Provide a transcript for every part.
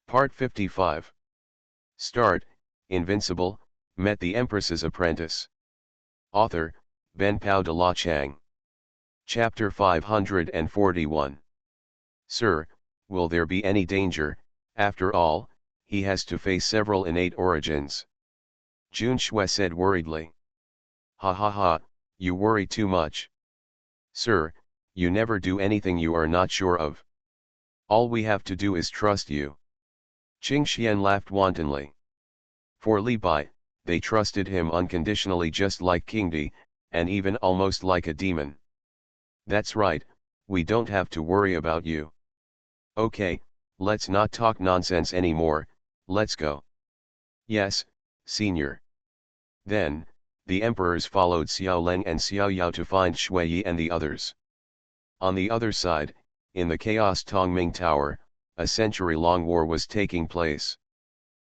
Part 55. Start, Invincible, met the Empress's apprentice. Author, Ben Pao de la Chang. Chapter 541. Sir, will there be any danger? After all, he has to face several innate origins. Xuanhuan said worriedly. Ha ha ha, you worry too much. Sir, you never do anything you are not sure of. All we have to do is trust you. Qingxian laughed wantonly. For Li Bai, they trusted him unconditionally just like King Di, and even almost like a demon. That's right, we don't have to worry about you. Okay, let's not talk nonsense anymore, let's go. Yes, senior. Then, the emperors followed Xiao Leng and Xiao Yao to find Shui Yi and the others. On the other side, in the Chaos Tongming Tower, a century-long war was taking place.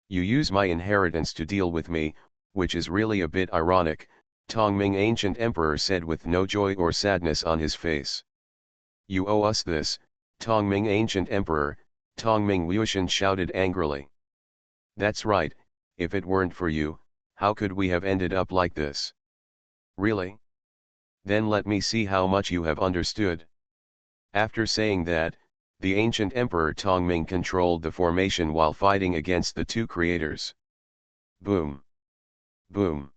You use my inheritance to deal with me, which is really a bit ironic, Tongming Ancient Emperor said with no joy or sadness on his face. You owe us this, Tongming Ancient Emperor, Tongming Wuxian shouted angrily. That's right, if it weren't for you, how could we have ended up like this? Really? Then let me see how much you have understood. After saying that, the ancient Emperor Tongming controlled the formation while fighting against the two creators. Boom! Boom!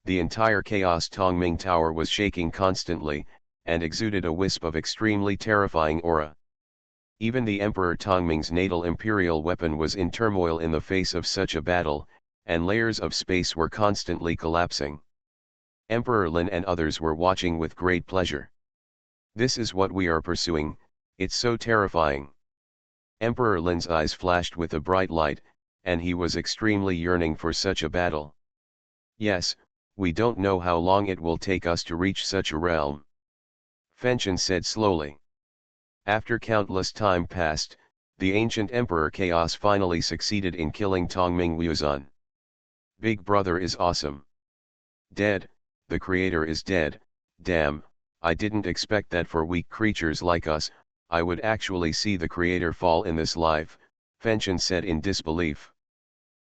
The entire Chaos Tongming Tower was shaking constantly, and exuded a wisp of extremely terrifying aura. Even the Emperor Tongming's natal imperial weapon was in turmoil in the face of such a battle, and layers of space were constantly collapsing. Emperor Lin and others were watching with great pleasure. This is what we are pursuing, it's so terrifying. Emperor Lin's eyes flashed with a bright light, and he was extremely yearning for such a battle. Yes, we don't know how long it will take us to reach such a realm. Fenchen said slowly. After countless time passed, the ancient Emperor Chaos finally succeeded in killing Tongming Wuxian. Big Brother is awesome. Dead, the creator is dead, damn, I didn't expect that for weak creatures like us, I would actually see the creator fall in this life, Fenchen said in disbelief.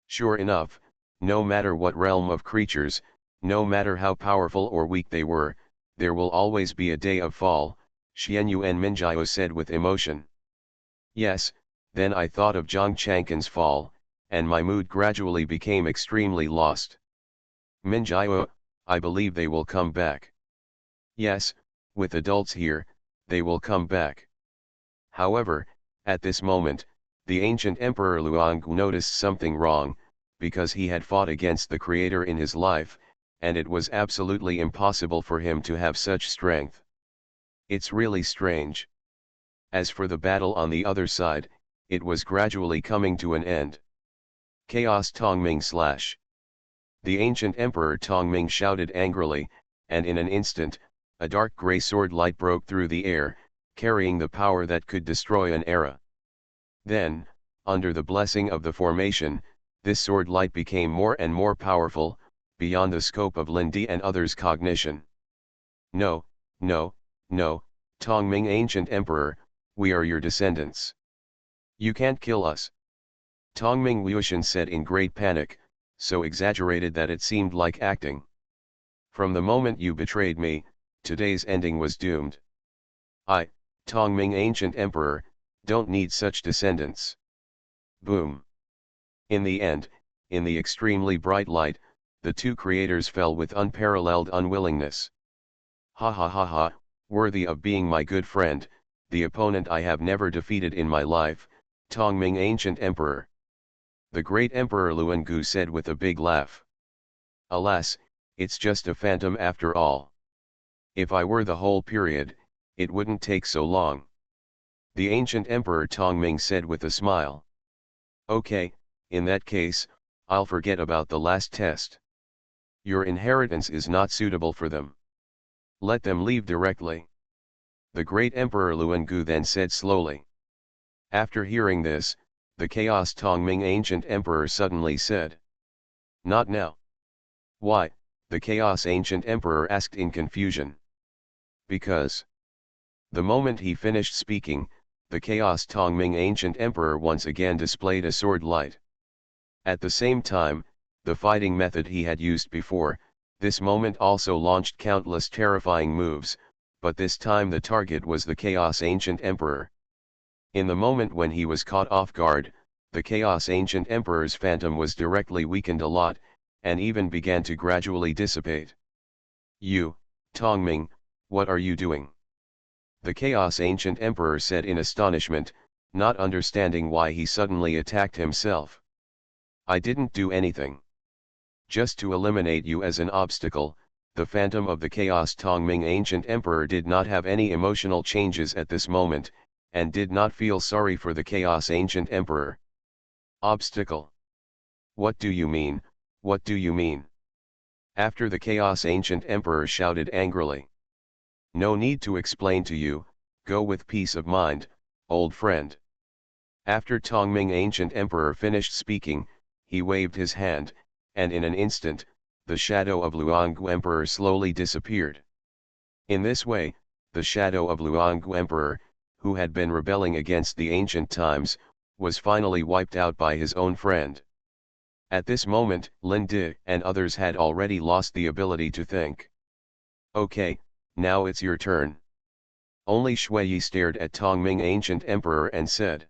Sure enough, no matter what realm of creatures, no matter how powerful or weak they were, there will always be a day of fall, Xuanhuan Minjiao said with emotion. Yes, then I thought of Zhang Chang'an's fall, and my mood gradually became extremely lost. Minjiao, I believe they will come back. Yes, with adults here, they will come back. However, at this moment, the ancient Emperor Luang noticed something wrong, because he had fought against the creator in his life, and it was absolutely impossible for him to have such strength. It's really strange. As for the battle on the other side, it was gradually coming to an end. Chaos Tongming / The ancient Emperor Tongming shouted angrily, and in an instant, a dark grey sword light broke through the air, carrying the power that could destroy an era. Then, under the blessing of the formation, this sword light became more and more powerful, beyond the scope of Lin Di and others' cognition. No, no, no, Tongming Ancient Emperor, we are your descendants. You can't kill us. Tongming Wuxian said in great panic, so exaggerated that it seemed like acting. From the moment you betrayed me, today's ending was doomed. I, Tongming Ancient Emperor, don't need such descendants. Boom. In the end, in the extremely bright light, the two creators fell with unparalleled unwillingness. Ha ha ha ha, worthy of being my good friend, the opponent I have never defeated in my life, Tongming Ancient Emperor. The great Emperor Luangu said with a big laugh. Alas, it's just a phantom after all. If I were the whole period, it wouldn't take so long. The ancient Emperor Tongming said with a smile. Okay, in that case, I'll forget about the last test. Your inheritance is not suitable for them. Let them leave directly. The great Emperor Luangu then said slowly. After hearing this, the Chaos Tongming Ancient Emperor suddenly said. Not now. Why? The Chaos Ancient Emperor asked in confusion. Because. The moment he finished speaking, the Chaos Tongming Ancient Emperor once again displayed a sword light. At the same time, the fighting method he had used before, this moment also launched countless terrifying moves, but this time the target was the Chaos Ancient Emperor. In the moment when he was caught off guard, the Chaos Ancient Emperor's phantom was directly weakened a lot, and even began to gradually dissipate. "You, Tongming, what are you doing?" the Chaos Ancient Emperor said in astonishment, not understanding why he suddenly attacked himself. "I didn't do anything. Just to eliminate you as an obstacle." The phantom of the Chaos Tongming Ancient Emperor did not have any emotional changes at this moment, and did not feel sorry for the Chaos Ancient Emperor. "Obstacle? What do you mean, what do you mean?" after the Chaos Ancient Emperor shouted angrily. "No need to explain to you, go with peace of mind, old friend." After Tongming Ancient Emperor finished speaking, he waved his hand, and in an instant, the shadow of Luanggu Emperor slowly disappeared. In this way, the shadow of Luanggu Emperor, who had been rebelling against the ancient times, was finally wiped out by his own friend. At this moment, Lin Di and others had already lost the ability to think. "Okay, now it's your turn." Only Shui stared at Tongming Ancient Emperor and said,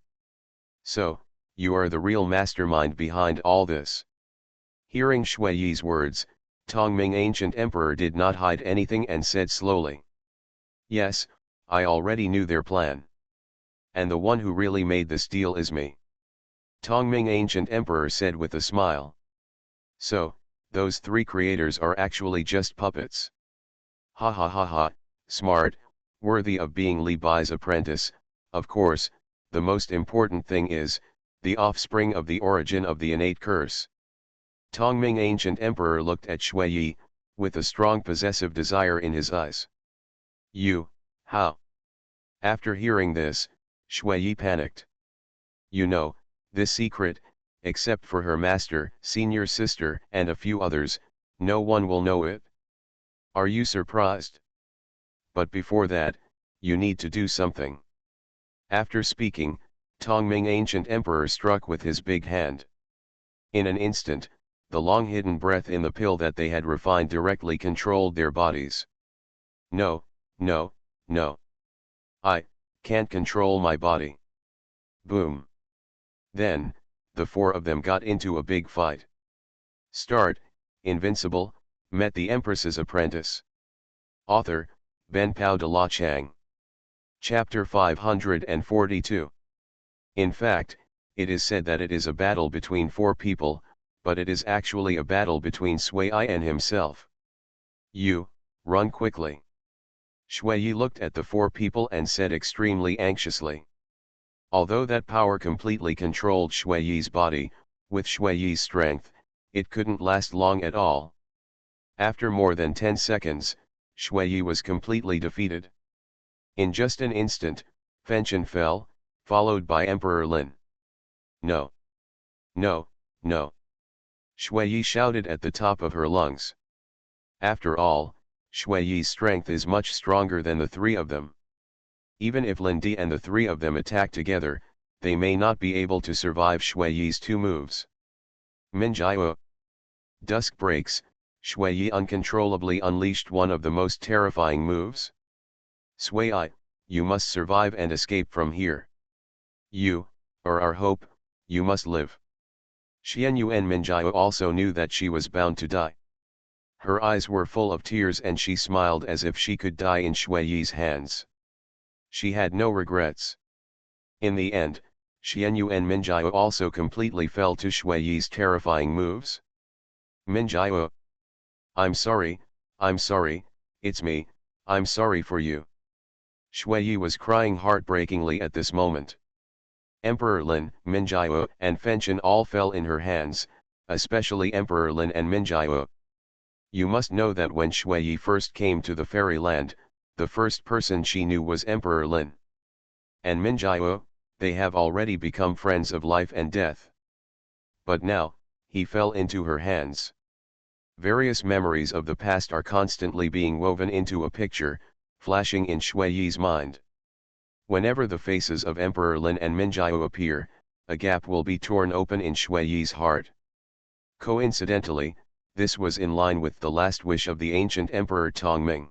"So, you are the real mastermind behind all this." Hearing Shui's words, Tongming Ancient Emperor did not hide anything and said slowly, "Yes, I already knew their plan. And the one who really made this deal is me." Tongming Ancient Emperor said with a smile. "So, those three creators are actually just puppets. Ha ha ha ha, smart, worthy of being Li Bai's apprentice. Of course, the most important thing is, the offspring of the origin of the innate curse." Tongming Ancient Emperor looked at Shui, with a strong possessive desire in his eyes. "You, how?" After hearing this, Shui panicked. "You know, this secret, except for her master, senior sister, and a few others, no one will know it. Are you surprised? But before that, you need to do something." After speaking, Tongming Ancient Emperor struck with his big hand. In an instant, the long-hidden breath in the pill that they had refined directly controlled their bodies. "No, no, no. I can't control my body." Boom. Then, the four of them got into a big fight. Start, Invincible, met the Empress's apprentice. Author, Ben Pao de la Chang. Chapter 542. In fact, it is said that it is a battle between four people, but it is actually a battle between Sui and himself. "You, run quickly." Shui looked at the four people and said extremely anxiously. Although that power completely controlled Shui's body, with Shui's strength, it couldn't last long at all. After more than 10 seconds, Shui was completely defeated. In just an instant, Fenchen fell, followed by Emperor Lin. "No! No, no!" Shui shouted at the top of her lungs. After all, Shui's strength is much stronger than the three of them. Even if Lin Di and the three of them attack together, they may not be able to survive Shui's two moves. Minjiao. Dusk breaks, Shui uncontrollably unleashed one of the most terrifying moves. "Sui, you must survive and escape from here. You are our hope, you must live." Xuanhuan Minjiao also knew that she was bound to die. Her eyes were full of tears and she smiled as if she could die in Shui's hands. She had no regrets. In the end, Xuanhuan Minjiao also completely fell to Shui's terrifying moves. "Minjiao. I'm sorry, it's me, I'm sorry for you." Shui was crying heartbreakingly at this moment. Emperor Lin, Minjiao, and Fenchen all fell in her hands, especially Emperor Lin and Minjiao. You must know that when Shui first came to the fairyland, the first person she knew was Emperor Lin. And Minjiao, they have already become friends of life and death. But now, he fell into her hands. Various memories of the past are constantly being woven into a picture, flashing in Shui's mind. Whenever the faces of Emperor Lin and Minjiao appear, a gap will be torn open in Shui Yi's heart. Coincidentally, this was in line with the last wish of the ancient Emperor Tongming.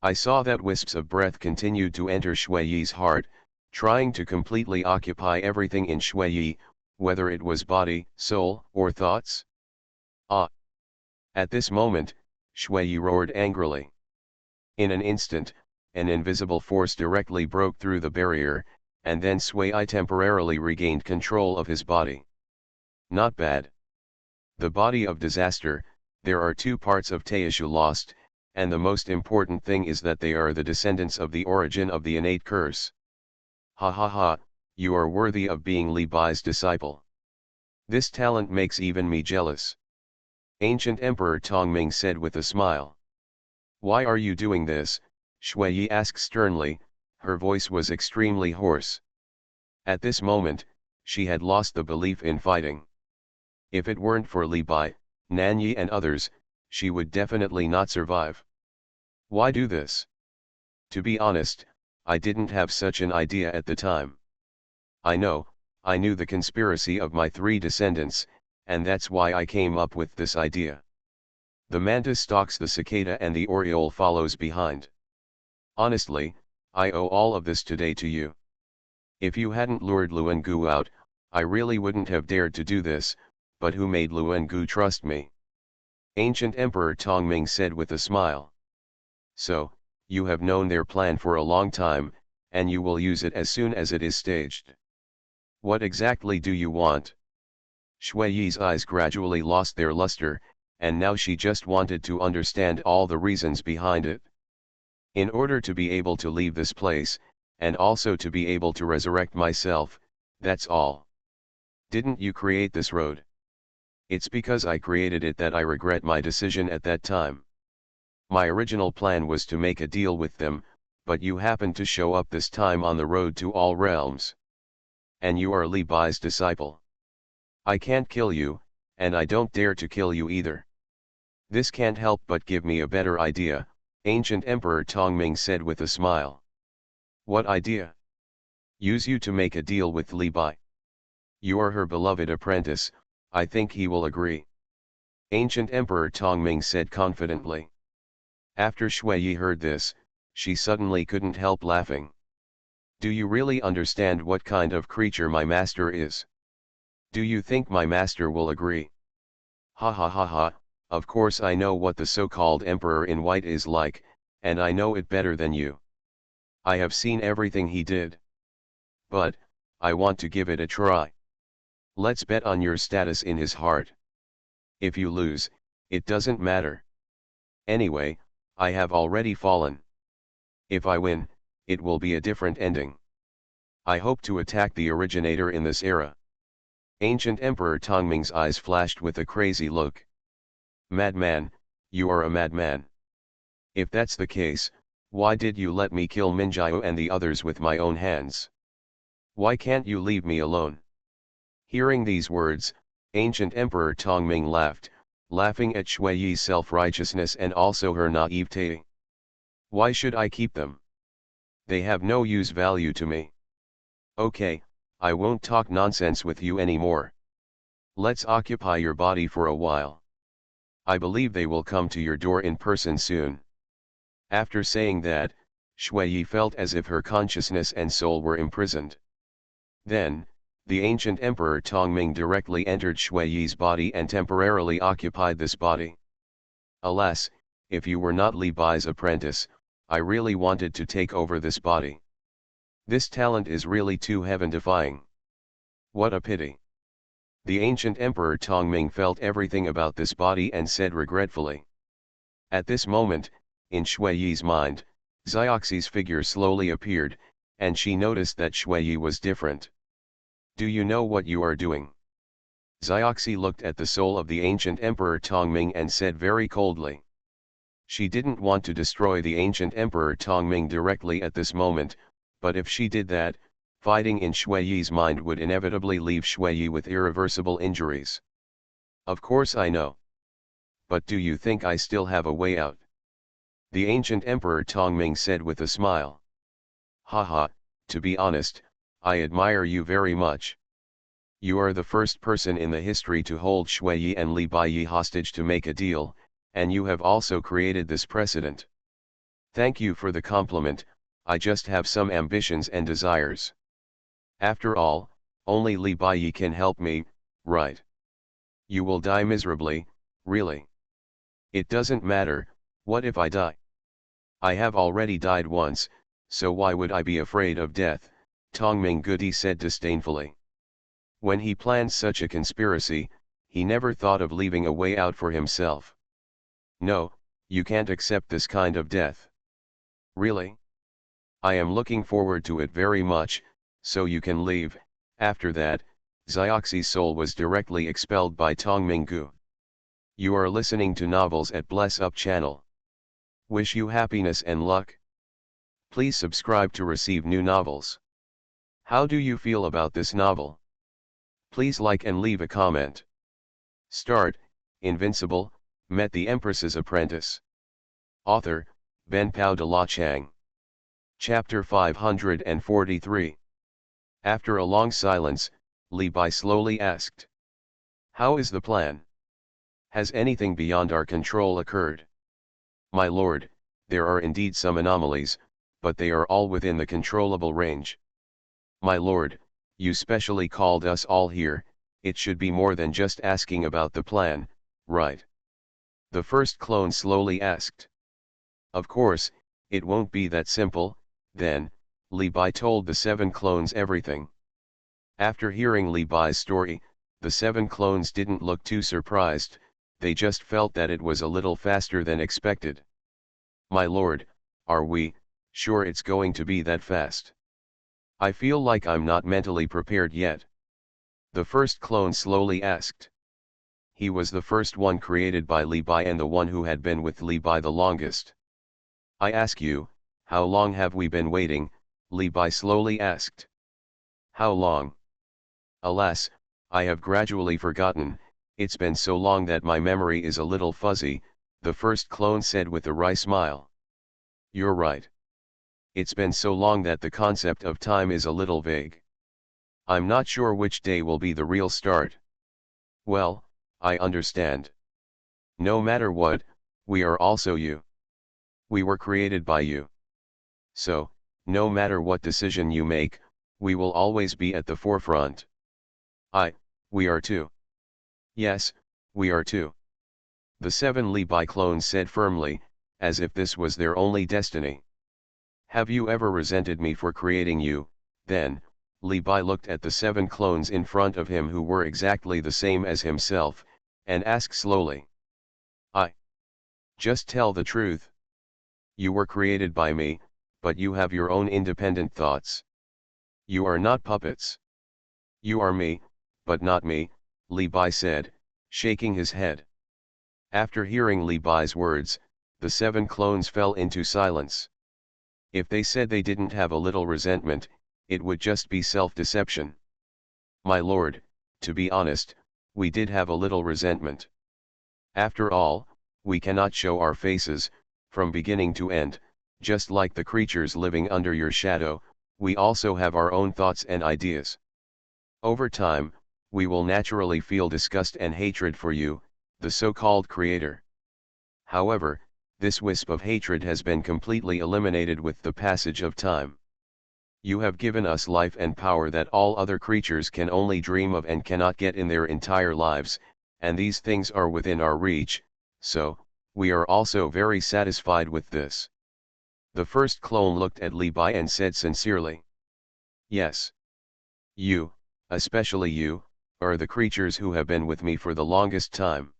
I saw that wisps of breath continued to enter Shui Yi's heart, trying to completely occupy everything in Shui Yi, whether it was body, soul, or thoughts. Ah! At this moment, Shui Yi roared angrily. In an instant, an invisible force directly broke through the barrier, and then Shui Yi temporarily regained control of his body. Not bad. The body of disaster, there are two parts of Teishu lost, and the most important thing is that they are the descendants of the origin of the innate curse. Ha ha ha, you are worthy of being Li Bai's disciple. This talent makes even me jealous. Ancient Emperor Tongming said with a smile. Why are you doing this? Shui Yi asked sternly, her voice was extremely hoarse. At this moment, she had lost the belief in fighting. If it weren't for Li Bai, Nan Yi and others, she would definitely not survive. Why do this? To be honest, I didn't have such an idea at the time. I knew the conspiracy of my three descendants, and that's why I came up with this idea. The mantis stalks the cicada and the oriole follows behind. Honestly, I owe all of this today to you. If you hadn't lured Luengu out, I really wouldn't have dared to do this, but who made Luengu trust me? Ancient Emperor Tongming said with a smile. So, you have known their plan for a long time, and you will use it as soon as it is staged. What exactly do you want? Shui Yi's eyes gradually lost their luster, and now she just wanted to understand all the reasons behind it. In order to be able to leave this place, and also to be able to resurrect myself, that's all. Didn't you create this road? It's because I created it that I regret my decision at that time. My original plan was to make a deal with them, but you happened to show up this time on the road to all realms. And you are Li Bai's disciple. I can't kill you, and I don't dare to kill you either. This can't help but give me a better idea, Ancient Emperor Tongming said with a smile. What idea? Use you to make a deal with Li Bai. You are her beloved apprentice, I think he will agree. Ancient Emperor Tongming said confidently. After Shui Yi heard this, she suddenly couldn't help laughing. Do you really understand what kind of creature my master is? Do you think my master will agree? Ha ha ha ha, of course I know what the so-called Emperor in White is like, and I know it better than you. I have seen everything he did. But, I want to give it a try. Let's bet on your status in his heart. If you lose, it doesn't matter. Anyway, I have already fallen. If I win, it will be a different ending. I hope to attack the originator in this era. Ancient Emperor Tongming's eyes flashed with a crazy look. Madman, you are a madman. If that's the case, why did you let me kill Minjiao and the others with my own hands? Why can't you leave me alone? Hearing these words, Ancient Emperor Tongming laughed, laughing at Shui Yi's self-righteousness and also her naivete. Why should I keep them? They have no use value to me. Okay, I won't talk nonsense with you anymore. Let's occupy your body for a while. I believe they will come to your door in person soon. After saying that, Shui Yi felt as if her consciousness and soul were imprisoned. Then, the ancient Emperor Tongming directly entered Shui Yi's body and temporarily occupied this body. Alas, if you were not Li Bai's apprentice, I really wanted to take over this body. This talent is really too heaven-defying. What a pity. The ancient Emperor Tongming felt everything about this body and said regretfully. At this moment, in Shui Yi's mind, Xiaoxi's figure slowly appeared, and she noticed that Shui Yi was different. Do you know what you are doing? Xiaoxi looked at the soul of the ancient Emperor Tongming and said very coldly. She didn't want to destroy the ancient Emperor Tongming directly at this moment, but if she did that, fighting in Shui Yi's mind would inevitably leave Shui Yi with irreversible injuries. Of course I know. But do you think I still have a way out? The ancient Emperor Tongming said with a smile. Ha ha, to be honest, I admire you very much. You are the first person in the history to hold Shui and Li Baiyi hostage to make a deal, and you have also created this precedent. Thank you for the compliment, I just have some ambitions and desires. After all, only Li Baiyi can help me, right? You will die miserably, really. It doesn't matter, what if I die? I have already died once, so why would I be afraid of death, Tongming Gudi said disdainfully. When he planned such a conspiracy, he never thought of leaving a way out for himself. No, you can't accept this kind of death. Really? I am looking forward to it very much, so you can leave. After that, Xiaoxi's soul was directly expelled by Tongminggu. You are listening to novels at Bless Up channel. Wish you happiness and luck. Please subscribe to receive new novels. How do you feel about this novel? Please like and leave a comment. Start, Invincible, met the Empress's apprentice. Author, Benpao de la Chang. Chapter 543. After a long silence, Li Bai slowly asked. How is the plan? Has anything beyond our control occurred? My lord, there are indeed some anomalies, but they are all within the controllable range. My lord, you specially called us all here, it should be more than just asking about the plan, right? The first clone slowly asked. Of course, it won't be that simple, then, Li Bai told the 7 clones everything. After hearing Li Bai's story, the 7 clones didn't look too surprised, they just felt that it was a little faster than expected. My lord, are we sure it's going to be that fast? I feel like I'm not mentally prepared yet. The first clone slowly asked. He was the first one created by Li Bai and the one who had been with Li Bai the longest. I ask you, how long have we been waiting? Li Bai slowly asked. How long? Alas, I have gradually forgotten, it's been so long that my memory is a little fuzzy, the first clone said with a wry smile. You're right. It's been so long that the concept of time is a little vague. I'm not sure which day will be the real start. Well, I understand. No matter what, we are also you. We were created by you. So, no matter what decision you make, we will always be at the forefront. We are too. Yes, we are too. The 7 Li Bai clones said firmly, as if this was their only destiny. Have you ever resented me for creating you? Then, Li Bai looked at the 7 clones in front of him who were exactly the same as himself, and asked slowly. Just tell the truth. You were created by me, but you have your own independent thoughts. You are not puppets. You are me, but not me, Li Bai said, shaking his head. After hearing Li Bai's words, the 7 clones fell into silence. If they said they didn't have a little resentment, it would just be self-deception. My lord, to be honest, we did have a little resentment. After all, we cannot show our faces, from beginning to end, just like the creatures living under your shadow, we also have our own thoughts and ideas. Over time, we will naturally feel disgust and hatred for you, the so-called creator. However, this wisp of hatred has been completely eliminated with the passage of time. You have given us life and power that all other creatures can only dream of and cannot get in their entire lives, and these things are within our reach, so, we are also very satisfied with this. The first clone looked at Li Bai and said sincerely. Yes. You, especially you, are the creatures who have been with me for the longest time.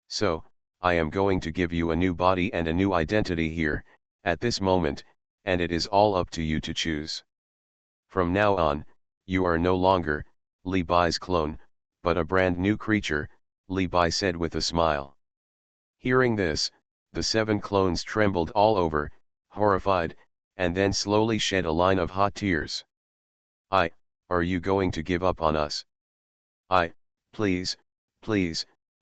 So, I am going to give you a new body and a new identity here, at this moment, and it is all up to you to choose. From now on, you are no longer Li Bai's clone, but a brand new creature, Li Bai said with a smile. Hearing this, the 7 clones trembled all over, horrified, and then slowly shed a line of hot tears. Are you going to give up on us? Please,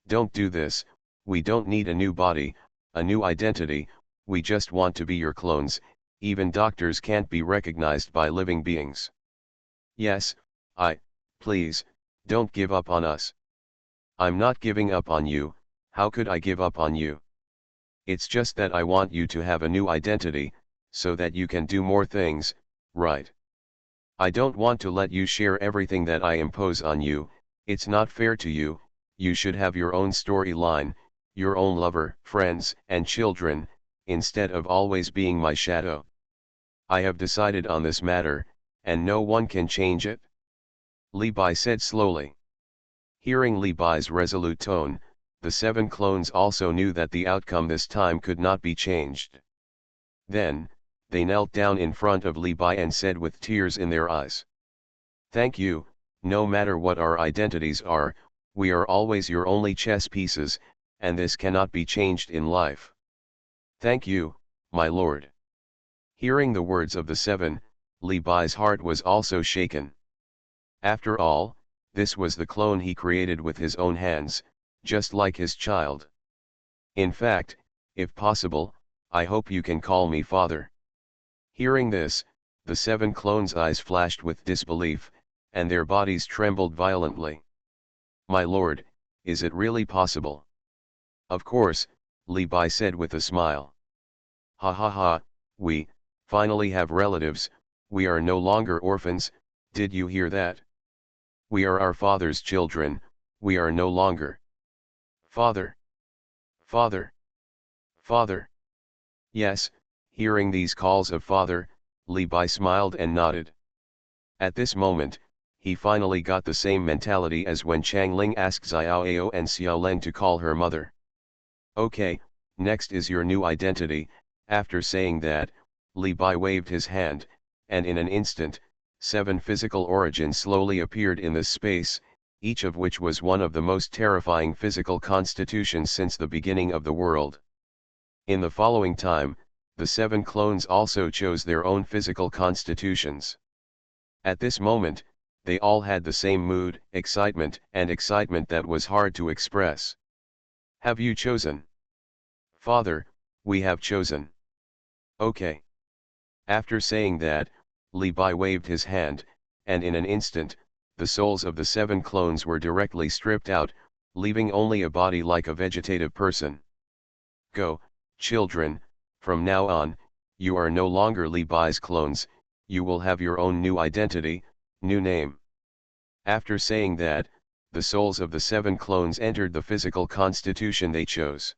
don't do this, we don't need a new body, a new identity, we just want to be your clones, even doctors can't be recognized by living beings. Yes, please, don't give up on us. I'm not giving up on you, how could I give up on you? It's just that I want you to have a new identity, so that you can do more things, right? I don't want to let you share everything that I impose on you, it's not fair to you, you should have your own storyline, your own lover, friends, and children, instead of always being my shadow. I have decided on this matter, and no one can change it. Li Bai said slowly. Hearing Li Bai's resolute tone, the 7 clones also knew that the outcome this time could not be changed. Then, they knelt down in front of Li Bai and said with tears in their eyes. Thank you, no matter what our identities are, we are always your only chess pieces, and this cannot be changed in life. Thank you, my lord. Hearing the words of the 7, Li Bai's heart was also shaken. After all, this was the clone he created with his own hands, just like his child. In fact, if possible, I hope you can call me father. Hearing this, the 7 clones' eyes flashed with disbelief, and their bodies trembled violently. My lord, is it really possible? Of course, Li Bai said with a smile. Ha ha ha, we, finally have relatives, we are no longer orphans, did you hear that? We are our father's children, we are no longer. Father! Father! Father! Yes, hearing these calls of father, Li Bai smiled and nodded. At this moment, he finally got the same mentality as when Chang Ling asked Xiao Ao and Xiao Len to call her mother. Okay, next is your new identity. After saying that, Li Bai waved his hand, and in an instant, 7 physical origins slowly appeared in this space, each of which was one of the most terrifying physical constitutions since the beginning of the world. In the following time, the 7 clones also chose their own physical constitutions. At this moment, they all had the same mood, excitement that was hard to express. Have you chosen? Father, we have chosen. Okay. After saying that, Li Bai waved his hand, and in an instant, the souls of the 7 clones were directly stripped out, leaving only a body like a vegetative person. Go, children, from now on, you are no longer Li Bai's clones, you will have your own new identity, new name. After saying that, the souls of the 7 clones entered the physical constitution they chose.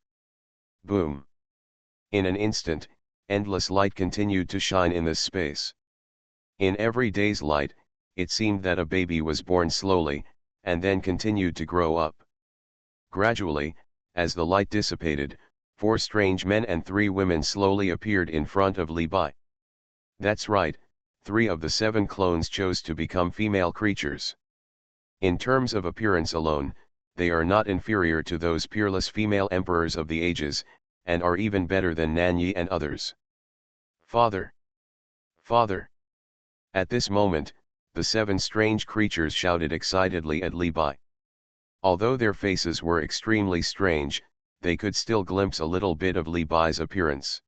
Boom! In an instant, endless light continued to shine in this space. In every day's light, it seemed that a baby was born slowly, and then continued to grow up. Gradually, as the light dissipated, 4 strange men and 3 women slowly appeared in front of Li Bai. That's right, 3 of the 7 clones chose to become female creatures. In terms of appearance alone, they are not inferior to those peerless female emperors of the ages, and are even better than Nanyi and others. Father! Father! At this moment, the 7 strange creatures shouted excitedly at Li Bai. Although their faces were extremely strange, they could still glimpse a little bit of Li Bai's appearance.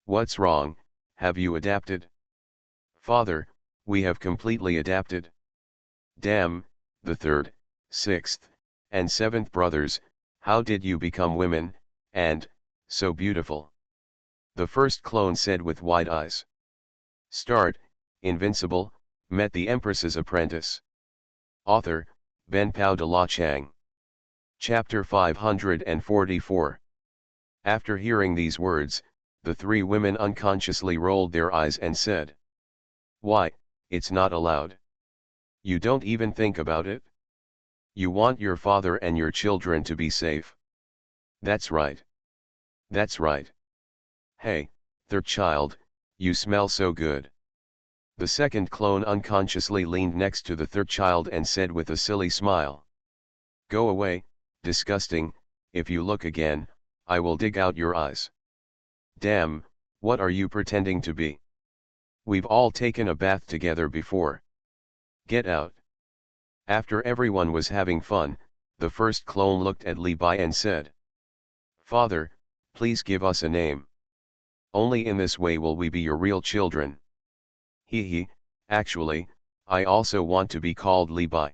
What's wrong, have you adapted? Father, we have completely adapted. Damn, the 3rd, 6th, and 7th brothers, how did you become women, and, so beautiful? The first clone said with wide eyes. Start, Invincible, met the Empress's apprentice. Author, Ben Pao de la Chang. Chapter 544. After hearing these words, the 3 women unconsciously rolled their eyes and said. Why, it's not allowed. You don't even think about it? You want your father and your children to be safe. That's right. That's right. Hey, 3rd child, you smell so good. The 2nd clone unconsciously leaned next to the 3rd child and said with a silly smile. Go away, disgusting, if you look again, I will dig out your eyes. Damn, what are you pretending to be? We've all taken a bath together before. Get out. After everyone was having fun, the first clone looked at Li Bai and said. Father, please give us a name. Only in this way will we be your real children. He, actually, I also want to be called Li Bai.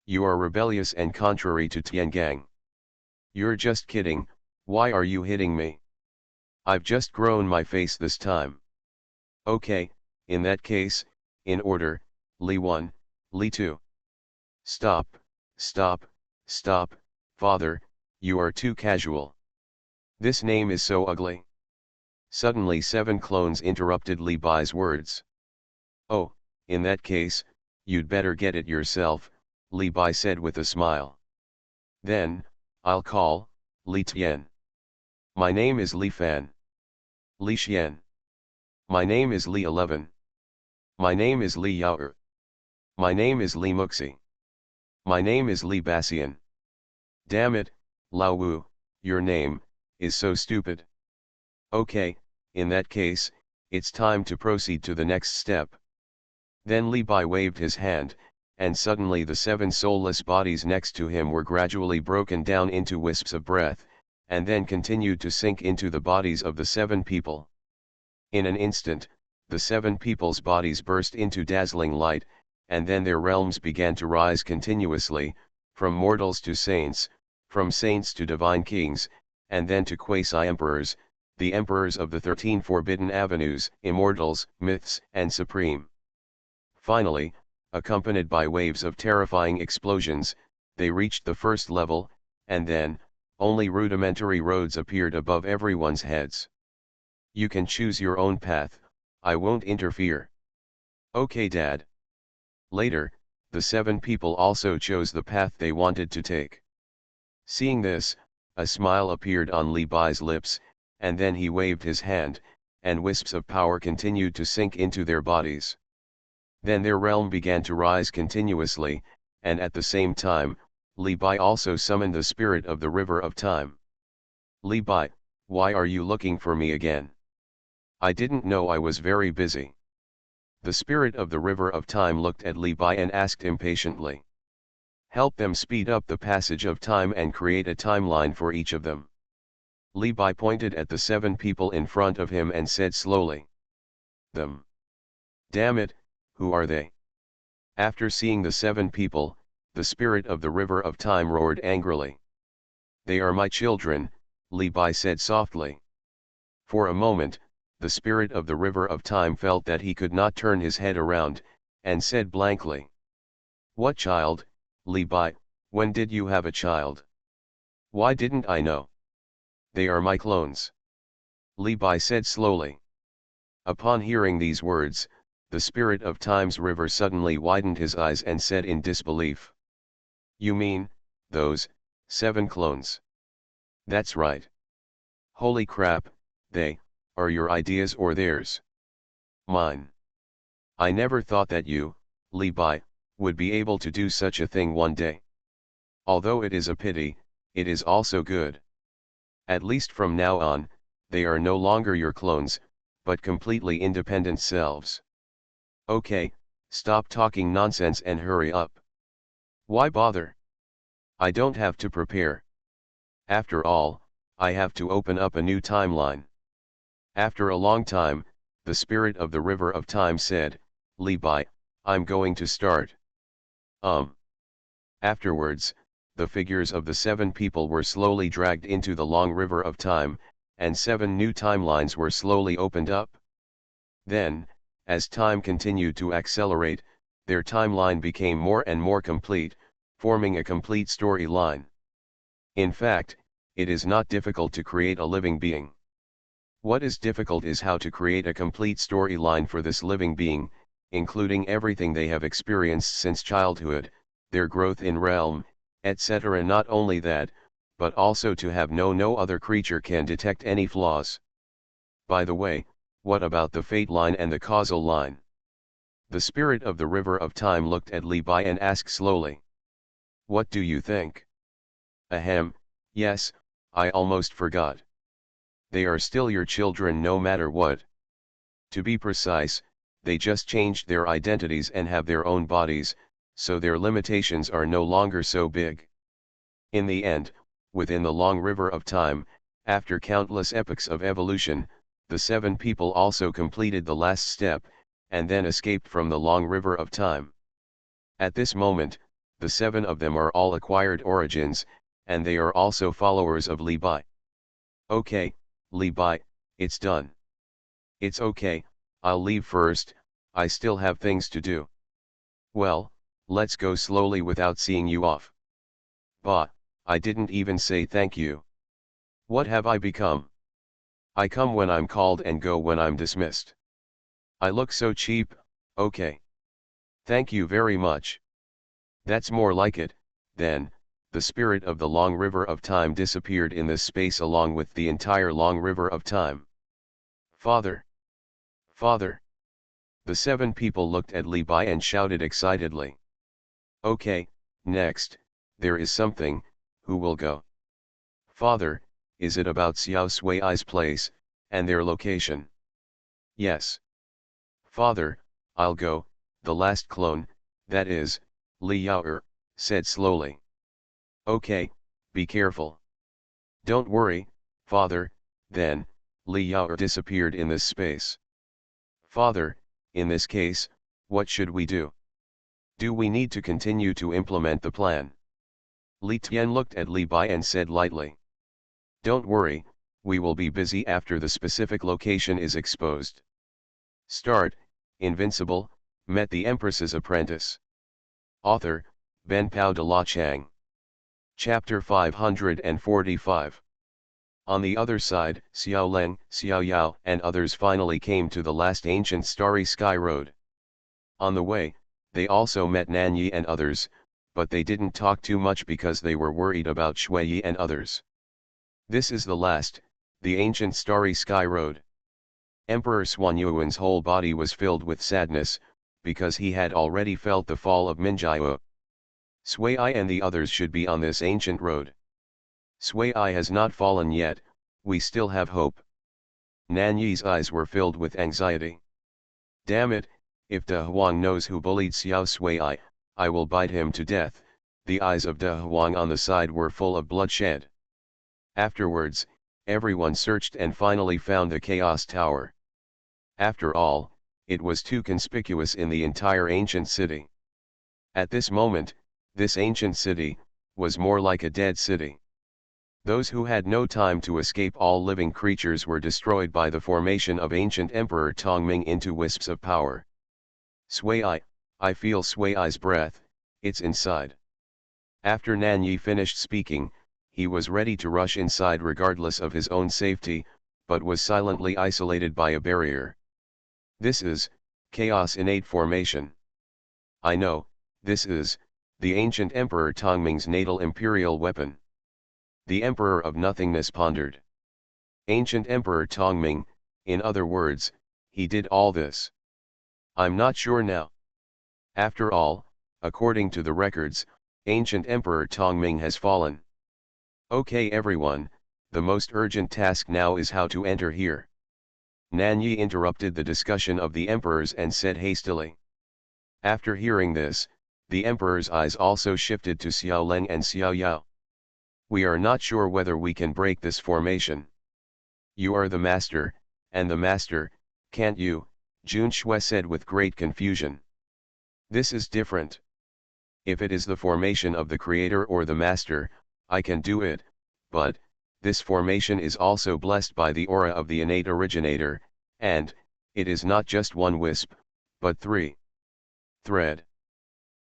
You are rebellious and contrary to Tiangang. You're just kidding, why are you hitting me? I've just grown my face this time. Okay, in that case, in order, Li 1, Li 2. Stop, stop, stop, father, you are too casual. This name is so ugly. Suddenly 7 clones interrupted Li Bai's words. Oh, in that case, you'd better get it yourself, Li Bai said with a smile. Then, I'll call, Li Tian. My name is Li Fan. Li Xian. My name is Li 11. My name is Li Yaoer. My name is Li Muxi. My name is Li Bassian. Damn it, Lao Wu, your name, is so stupid. Okay, in that case, it's time to proceed to the next step. Then Li Bai waved his hand, and suddenly the 7 soulless bodies next to him were gradually broken down into wisps of breath, and then continued to sink into the bodies of the 7 people. In an instant, the 7 people's bodies burst into dazzling light, and then their realms began to rise continuously, from mortals to saints, from saints to divine kings, and then to quasi-emperors, the emperors of the 13 forbidden avenues, immortals, myths, and supreme. Finally, accompanied by waves of terrifying explosions, they reached the first level, and then, only rudimentary roads appeared above everyone's heads. You can choose your own path, I won't interfere. Okay, Dad. Later, the 7 people also chose the path they wanted to take. Seeing this, a smile appeared on Li Bai's lips, and then he waved his hand, and wisps of power continued to sink into their bodies. Then their realm began to rise continuously, and at the same time, Li Bai also summoned the spirit of the river of time. Li Bai, why are you looking for me again? I didn't know, I was very busy. The spirit of the river of time looked at Li Bai and asked impatiently. Help them speed up the passage of time and create a timeline for each of them. Li Bai pointed at the 7 people in front of him and said slowly. Them. Damn it, who are they? After seeing the 7 people, the spirit of the river of time roared angrily. They are my children, Li Bai said softly. For a moment, the spirit of the river of time felt that he could not turn his head around, and said blankly. What child, Li Bai, when did you have a child? Why didn't I know? They are my clones. Li Bai said slowly. Upon hearing these words, the spirit of time's river suddenly widened his eyes and said in disbelief. You mean, those 7 clones? That's right. Holy crap, they are your ideas or theirs? Mine. I never thought that you, Li Bai, would be able to do such a thing one day. Although it is a pity, it is also good. At least from now on, they are no longer your clones, but completely independent selves. Okay, stop talking nonsense and hurry up. Why bother? I don't have to prepare. After all, I have to open up a new timeline. After a long time, the spirit of the river of time said, Li Bai, I'm going to start. Afterwards, the figures of the 7 people were slowly dragged into the long river of time, and 7 new timelines were slowly opened up. Then, as time continued to accelerate, their timeline became more and more complete, forming a complete storyline. In fact, it is not difficult to create a living being. What is difficult is how to create a complete storyline for this living being, including everything they have experienced since childhood, their growth in realm, etc. Not only that, but also to have no other creature can detect any flaws. By the way, what about the fate line and the causal line? The spirit of the river of time looked at Li Bai and asked slowly. What do you think? Ahem, yes, I almost forgot. They are still your children no matter what. To be precise, they just changed their identities and have their own bodies, so their limitations are no longer so big. In the end, within the long river of time, after countless epochs of evolution, the 7 people also completed the last step, and then escaped from the long river of time. At this moment, the 7 of them are all acquired origins, and they are also followers of Li Bai. Okay, Li Bai, it's done. It's okay, I'll leave first, I still have things to do. Well, let's go slowly without seeing you off. Bah, I didn't even say thank you. What have I become? I come when I'm called and go when I'm dismissed. I look so cheap, okay. Thank you very much. That's more like it. Then, the spirit of the long river of time disappeared in this space along with the entire long river of time. Father! Father! The 7 people looked at Li Bai and shouted excitedly. Okay, next, there is something, who will go? Father, is it about Xiao Sui's place, and their location? Yes. Father, I'll go, the last clone, that is, Li Yao said slowly. Okay, be careful. Don't worry, Father. Then, Li Yao disappeared in this space. Father, in this case, what should we do? Do we need to continue to implement the plan? Li Tian looked at Li Bai and said lightly. Don't worry, we will be busy after the specific location is exposed. Start, Invincible, met the Empress's apprentice. Author, Ben Pao de la Chang. Chapter 545. On the other side, Xiao Leng, Xiao Yao and others finally came to the last ancient starry sky road. On the way, they also met Nanyi and others, but they didn't talk too much because they were worried about Shuiyi and others. This is the last, the ancient starry sky road. Emperor Xuanhuan's whole body was filled with sadness, because he had already felt the fall of Minjiao. Sui and the others should be on this ancient road. Sui has not fallen yet, we still have hope. Nanyi's eyes were filled with anxiety. Damn it, if De Huang knows who bullied Xiao Sui, I will bite him to death. The eyes of De Huang on the side were full of bloodshed. Afterwards, everyone searched and finally found the Chaos Tower. After all, it was too conspicuous in the entire ancient city. At this moment, this ancient city was more like a dead city. Those who had no time to escape, all living creatures were destroyed by the formation of ancient Emperor Tongming into wisps of power. Sui, I feel Sui's breath, it's inside. After Nanyi finished speaking, he was ready to rush inside regardless of his own safety, but was silently isolated by a barrier. This is chaos innate formation. I know, this is the ancient Emperor Tongming's natal imperial weapon. The Emperor of Nothingness pondered. Ancient Emperor Tongming, in other words, he did all this. I'm not sure now. After all, according to the records, ancient Emperor Tongming has fallen. Okay everyone, the most urgent task now is how to enter here. Nanyi interrupted the discussion of the emperors and said hastily. After hearing this, the emperor's eyes also shifted to Xiao Leng and Xiao Yao. We are not sure whether we can break this formation. You are the master, and the master, can't you? Jun Shui said with great confusion. This is different. If it is the formation of the creator or the master, I can do it, but, this formation is also blessed by the aura of the innate originator, and, it is not just one wisp, but 3. Thread.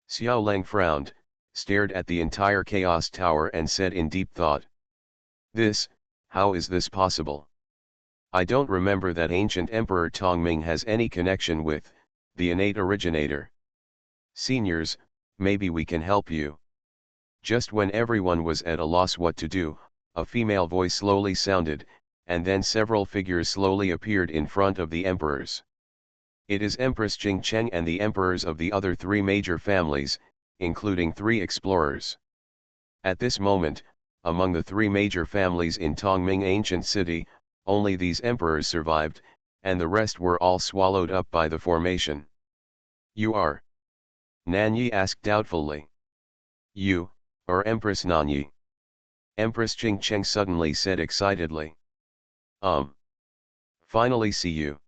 Xiao Leng frowned, stared at the entire Chaos Tower and said in deep thought. How is this possible? I don't remember that ancient Emperor Tongming has any connection with, the innate originator. Seniors, maybe we can help you. Just when everyone was at a loss what to do, a female voice slowly sounded, and then several figures slowly appeared in front of the emperors. It is Empress Jing Cheng and the emperors of the other 3 major families, including 3 explorers. At this moment, among the 3 major families in Tongming ancient city, only these emperors survived, and the rest were all swallowed up by the formation. You are? Nanyi asked doubtfully. You, or Empress Nanyi? Empress Jing Cheng suddenly said excitedly. Finally see you.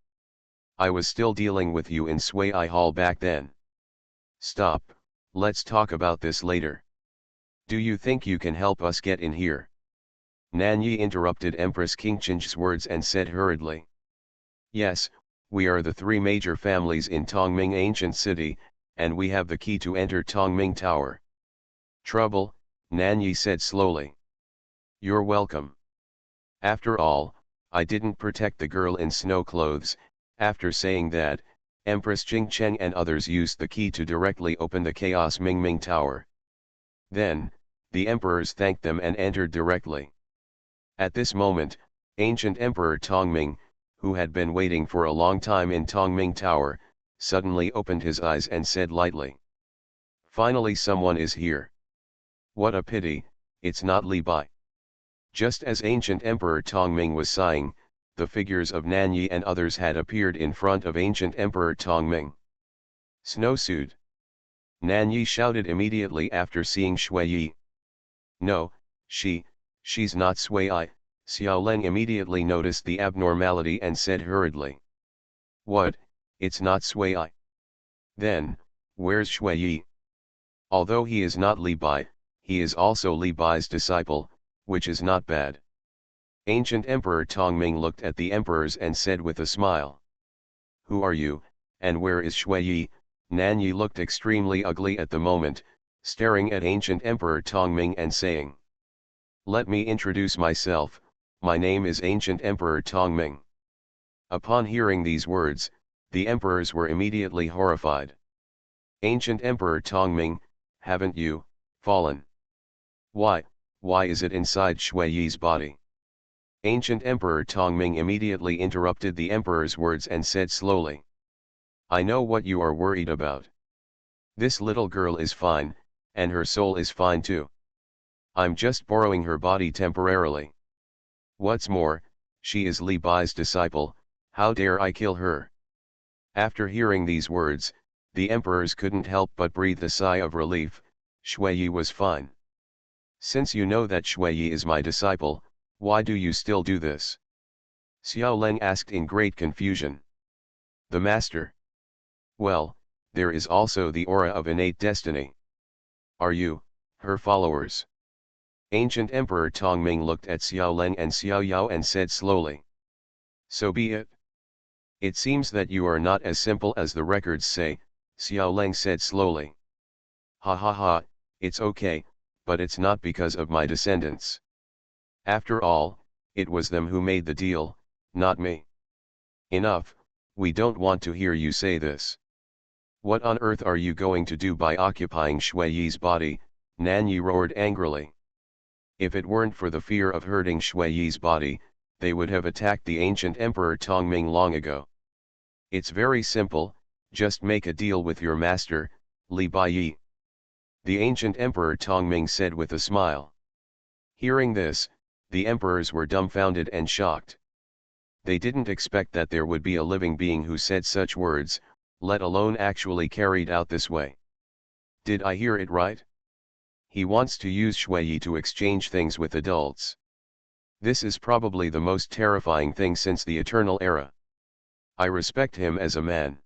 I was still dealing with you in Sui Hall back then. Stop, let's talk about this later. Do you think you can help us get in here? Nanyi interrupted Empress Qingqing's words and said hurriedly. Yes, we are the three major families in Tongming Ancient City, and we have the key to enter Tongming Tower. Trouble, Nanyi said slowly. You're welcome. After all, I didn't protect the girl in snow clothes. After saying that, Empress Qingcheng and others used the key to directly open the Chaos Mingming Tower. Then, the emperors thanked them and entered directly. At this moment, ancient Emperor Tongming, who had been waiting for a long time in Tongming Tower, suddenly opened his eyes and said lightly. Finally someone is here. What a pity, it's not Li Bai. Just as ancient Emperor Tongming was sighing, the figures of Nanyi and others had appeared in front of ancient Emperor Tongming. Snowsuit. Nanyi shouted immediately after seeing Shui Yi. No, she's not Sui. Xiaoleng immediately noticed the abnormality and said hurriedly. What, it's not Sui? Then, where's Shui Yi? Although he is not Li Bai, he is also Li Bai's disciple, which is not bad. Ancient Emperor Tongming looked at the emperors and said with a smile. Who are you, and where is Shui Yi? Nanyi looked extremely ugly at the moment, staring at ancient Emperor Tongming and saying. Let me introduce myself, my name is ancient Emperor Tongming. Upon hearing these words, the emperors were immediately horrified. Ancient Emperor Tongming, haven't you fallen? Why is it inside Shui Yi's body? Ancient Emperor Tongming immediately interrupted the emperor's words and said slowly. I know what you are worried about. This little girl is fine, and her soul is fine too. I'm just borrowing her body temporarily. What's more, she is Li Bai's disciple, how dare I kill her? After hearing these words, the emperors couldn't help but breathe a sigh of relief. Shui Yi was fine. Since you know that Shui Yi is my disciple, why do you still do this? Xiaoleng asked in great confusion. The master. Well, there is also the aura of innate destiny. Are you, her followers? Ancient Emperor Tongming looked at Xiaoleng and Xiaoyao and said slowly. So be it. It seems that you are not as simple as the records say, Xiaoleng said slowly. Ha ha ha, it's okay, but it's not because of my descendants. After all, it was them who made the deal, not me. Enough, we don't want to hear you say this. What on earth are you going to do by occupying Shui Yi's body? Nanyi roared angrily. If it weren't for the fear of hurting Shui Yi's body, they would have attacked the ancient Emperor Tongming long ago. It's very simple, just make a deal with your master, Li Bai Yi. The ancient Emperor Tongming said with a smile. Hearing this, the emperors were dumbfounded and shocked. They didn't expect that there would be a living being who said such words, let alone actually carried out this way. Did I hear it right? He wants to use Shui Yi to exchange things with adults. This is probably the most terrifying thing since the Eternal Era. I respect him as a man.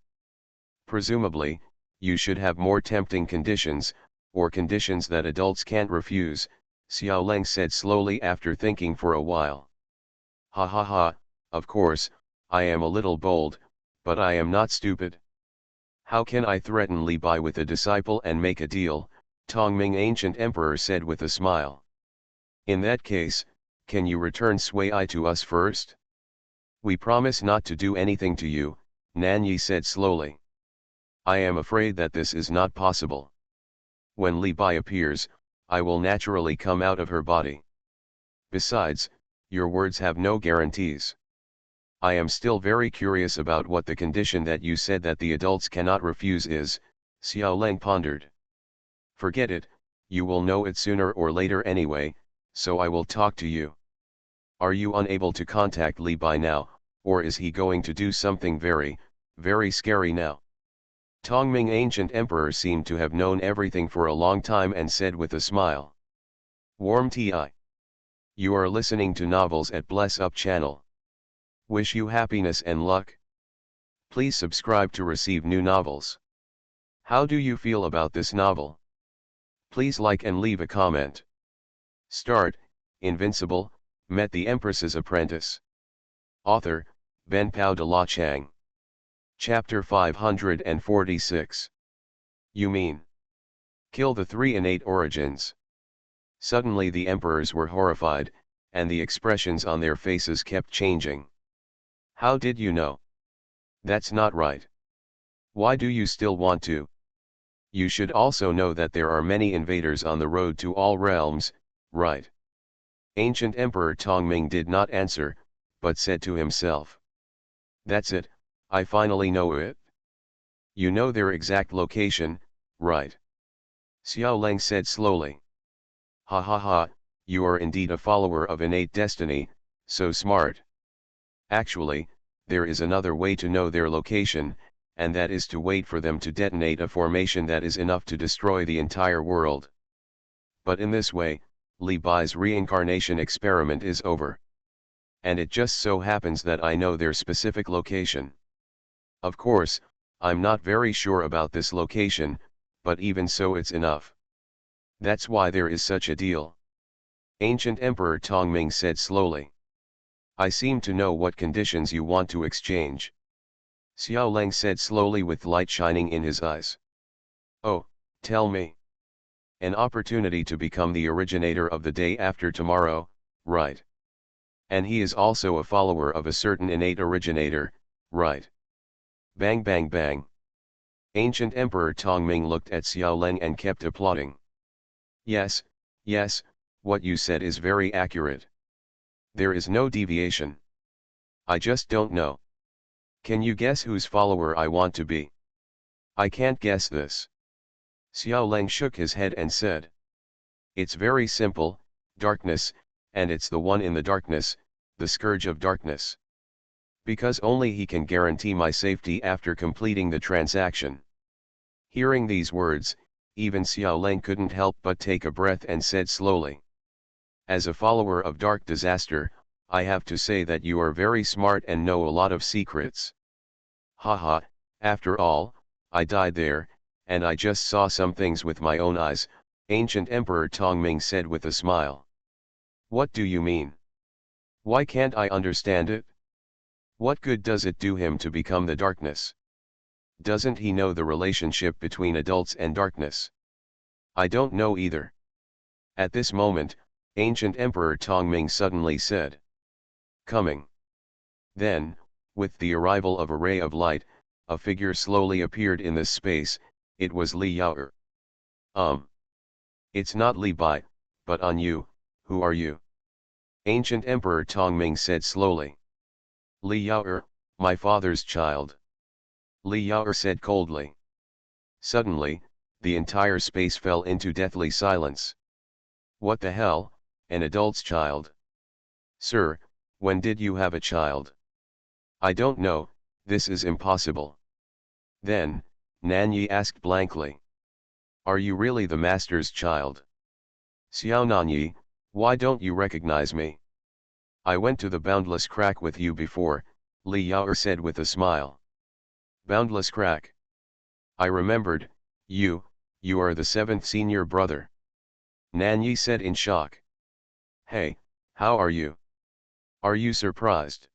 Presumably, you should have more tempting conditions, or conditions that adults can't refuse, Xiaoleng said slowly after thinking for a while. Ha ha ha, of course, I am a little bold, but I am not stupid. How can I threaten Li Bai with a disciple and make a deal? Tongming Ancient Emperor said with a smile. In that case, can you return Sui to us first? We promise not to do anything to you, Nanyi said slowly. I am afraid that this is not possible. When Li Bai appears, I will naturally come out of her body. Besides, your words have no guarantees. I am still very curious about what the condition that you said that the adults cannot refuse is, Xiaoleng pondered. Forget it, you will know it sooner or later anyway, so I will talk to you. Are you unable to contact Li Bai now, or is he going to do something very, very scary now? Tongming Ancient Emperor seemed to have known everything for a long time and said with a smile. Warm TI. You are listening to novels at Bless Up channel. Wish you happiness and luck. Please subscribe to receive new novels. How do you feel about this novel? Please like and leave a comment. Start, Invincible, met the Empress's apprentice. Author, Ben Pao de la Chang. Chapter 546. You mean? Kill the three innate origins. Suddenly the emperors were horrified, and the expressions on their faces kept changing. How did you know? That's not right. Why do you still want to? You should also know that there are many invaders on the road to all realms, right? Ancient Emperor Tongming did not answer, but said to himself. That's it, I finally know it. You know their exact location, right? Xiao Leng said slowly. Ha ha ha, you are indeed a follower of innate destiny, so smart. Actually, there is another way to know their location, and that is to wait for them to detonate a formation that is enough to destroy the entire world. But in this way, Li Bai's reincarnation experiment is over. And it just so happens that I know their specific location. Of course, I'm not very sure about this location, but even so it's enough. That's why there is such a deal. Ancient Emperor Tongming said slowly. I seem to know what conditions you want to exchange. Xiao Leng said slowly with light shining in his eyes. Oh, tell me. An opportunity to become the originator of the day after tomorrow, right? And he is also a follower of a certain innate originator, right? Bang bang bang. Ancient Emperor Tongming looked at Xiao Leng and kept applauding. Yes, yes, what you said is very accurate. There is no deviation. I just don't know. Can you guess whose follower I want to be? I can't guess this. Xiao Leng shook his head and said. It's very simple, darkness, and it's the one in the darkness, the scourge of darkness. Because only he can guarantee my safety after completing the transaction. Hearing these words, even Xiao Leng couldn't help but take a breath and said slowly. As a follower of Dark Disaster, I have to say that you are very smart and know a lot of secrets. Haha, after all, I died there, and I just saw some things with my own eyes, Ancient Emperor Tongming said with a smile. What do you mean? Why can't I understand it? What good does it do him to become the darkness? Doesn't he know the relationship between adults and darkness? I don't know either. At this moment, Ancient Emperor Tongming suddenly said. Coming. Then, with the arrival of a ray of light, a figure slowly appeared in this space. It was Li Yaoer. It's not Li Bai, but on you, who are you? Ancient Emperor Tongming said slowly. Li Yaoer, my father's child. Li Yaoer said coldly. Suddenly, the entire space fell into deathly silence. What the hell, an adult's child? Sir, when did you have a child? I don't know, this is impossible. Then, Nanyi asked blankly. Are you really the master's child? Xiao Nanyi, why don't you recognize me? I went to the Boundless Crack with you before, Li Yaoer said with a smile. Boundless Crack. I remembered, you are the seventh senior brother. Nanyi said in shock. Hey, how are you? Are you surprised?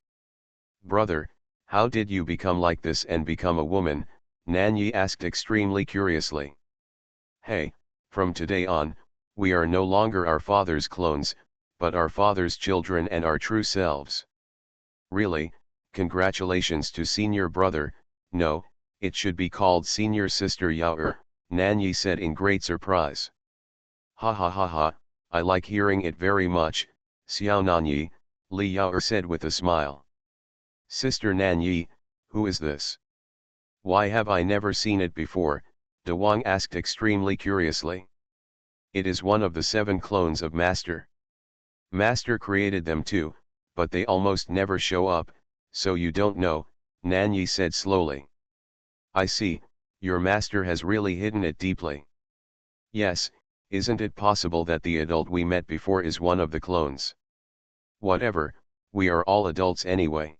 Brother, how did you become like this and become a woman? Nanyi asked extremely curiously. Hey, from today on, we are no longer our father's clones, but our father's children and our true selves. Really, congratulations to senior brother, no, it should be called senior sister Yaoer, Nanyi said in great surprise. Ha ha ha ha, I like hearing it very much, Xiao Nanyi, Li Yaoer said with a smile. Sister Nanyi, who is this? Why have I never seen it before? De Wang asked extremely curiously. It is one of the 7 clones of Master. Master created them too, but they almost never show up, so you don't know, Nanyi said slowly. I see, your master has really hidden it deeply. Yes, isn't it possible that the adult we met before is one of the clones? Whatever, we are all adults anyway.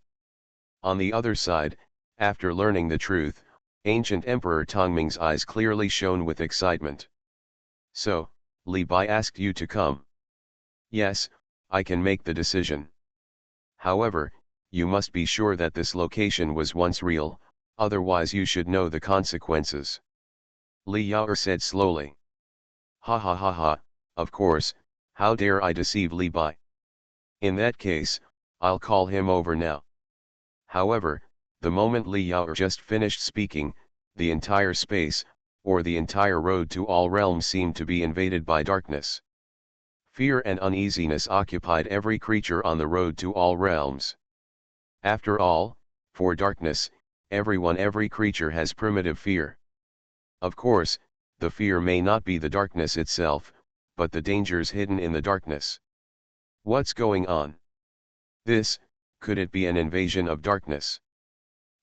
On the other side, after learning the truth, ancient Emperor Tongming's eyes clearly shone with excitement. So, Li Bai asked you to come. Yes, I can make the decision. However, you must be sure that this location was once real, otherwise you should know the consequences. Li Yao said slowly. Ha ha ha ha, of course, how dare I deceive Li Bai? In that case, I'll call him over now. However, the moment Li Yao just finished speaking, the entire space, or the entire road to all realms seemed to be invaded by darkness. Fear and uneasiness occupied every creature on the road to all realms. After all, for darkness, every creature has primitive fear. Of course, the fear may not be the darkness itself, but the dangers hidden in the darkness. What's going on? Could it be an invasion of darkness?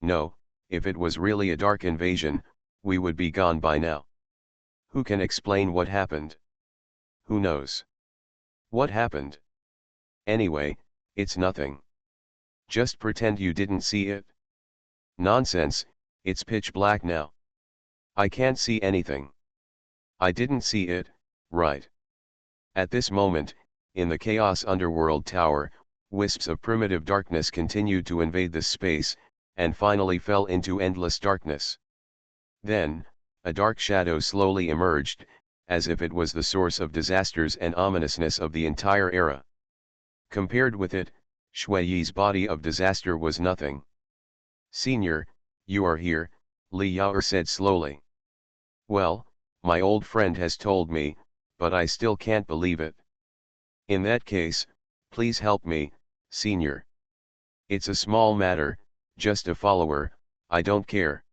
No, if it was really a dark invasion, we would be gone by now. Who can explain what happened? Who knows? What happened? Anyway, it's nothing. Just pretend you didn't see it. Nonsense, it's pitch black now. I can't see anything. I didn't see it, right? At this moment, in the Chaos Underworld Tower, wisps of primitive darkness continued to invade the space, and finally fell into endless darkness. Then, a dark shadow slowly emerged, as if it was the source of disasters and ominousness of the entire era. Compared with it, Shui Yi's body of disaster was nothing. Senior, you are here, Li Yao said slowly. Well, my old friend has told me, but I still can't believe it. In that case, please help me, Senior. It's a small matter, just a follower, I don't care.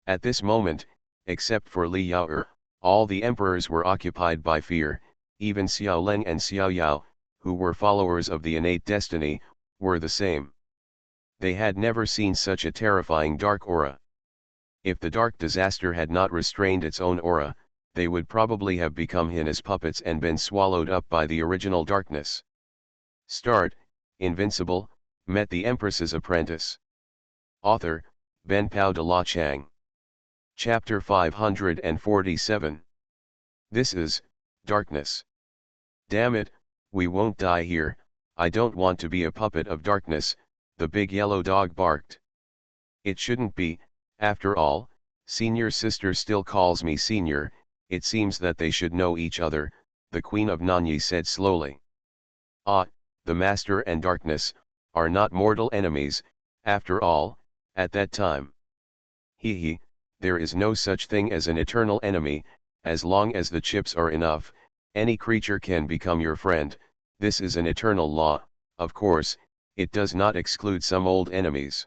At this moment, except for Li Yao, all the emperors were occupied by fear, even Xiao Leng and Xiao Yao, who were followers of the innate destiny, were the same. They had never seen such a terrifying dark aura. If the dark disaster had not restrained its own aura, they would probably have become his puppets and been swallowed up by the original darkness. Start, Invincible, met the Empress's apprentice. Author, Ben Pao de la Chang. Chapter 547. This is, darkness. Damn it, we won't die here, I don't want to be a puppet of darkness, the big yellow dog barked. It shouldn't be, after all, Senior sister still calls me Senior, it seems that they should know each other, the Queen of Nanyi said slowly. Ah, the Master and Darkness, are not mortal enemies, after all, at that time. He, there is no such thing as an eternal enemy, as long as the chips are enough, any creature can become your friend, this is an eternal law, of course, it does not exclude some old enemies.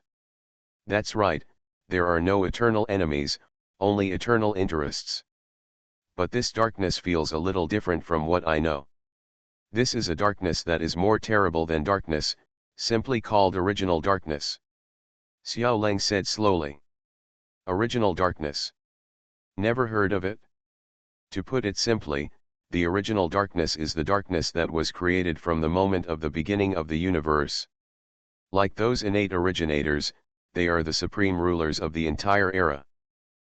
That's right, there are no eternal enemies, only eternal interests. But this darkness feels a little different from what I know. This is a darkness that is more terrible than darkness, simply called original darkness. Xiao Leng said slowly. Original darkness. Never heard of it? To put it simply, the original darkness is the darkness that was created from the moment of the beginning of the universe. Like those innate originators, they are the supreme rulers of the entire era.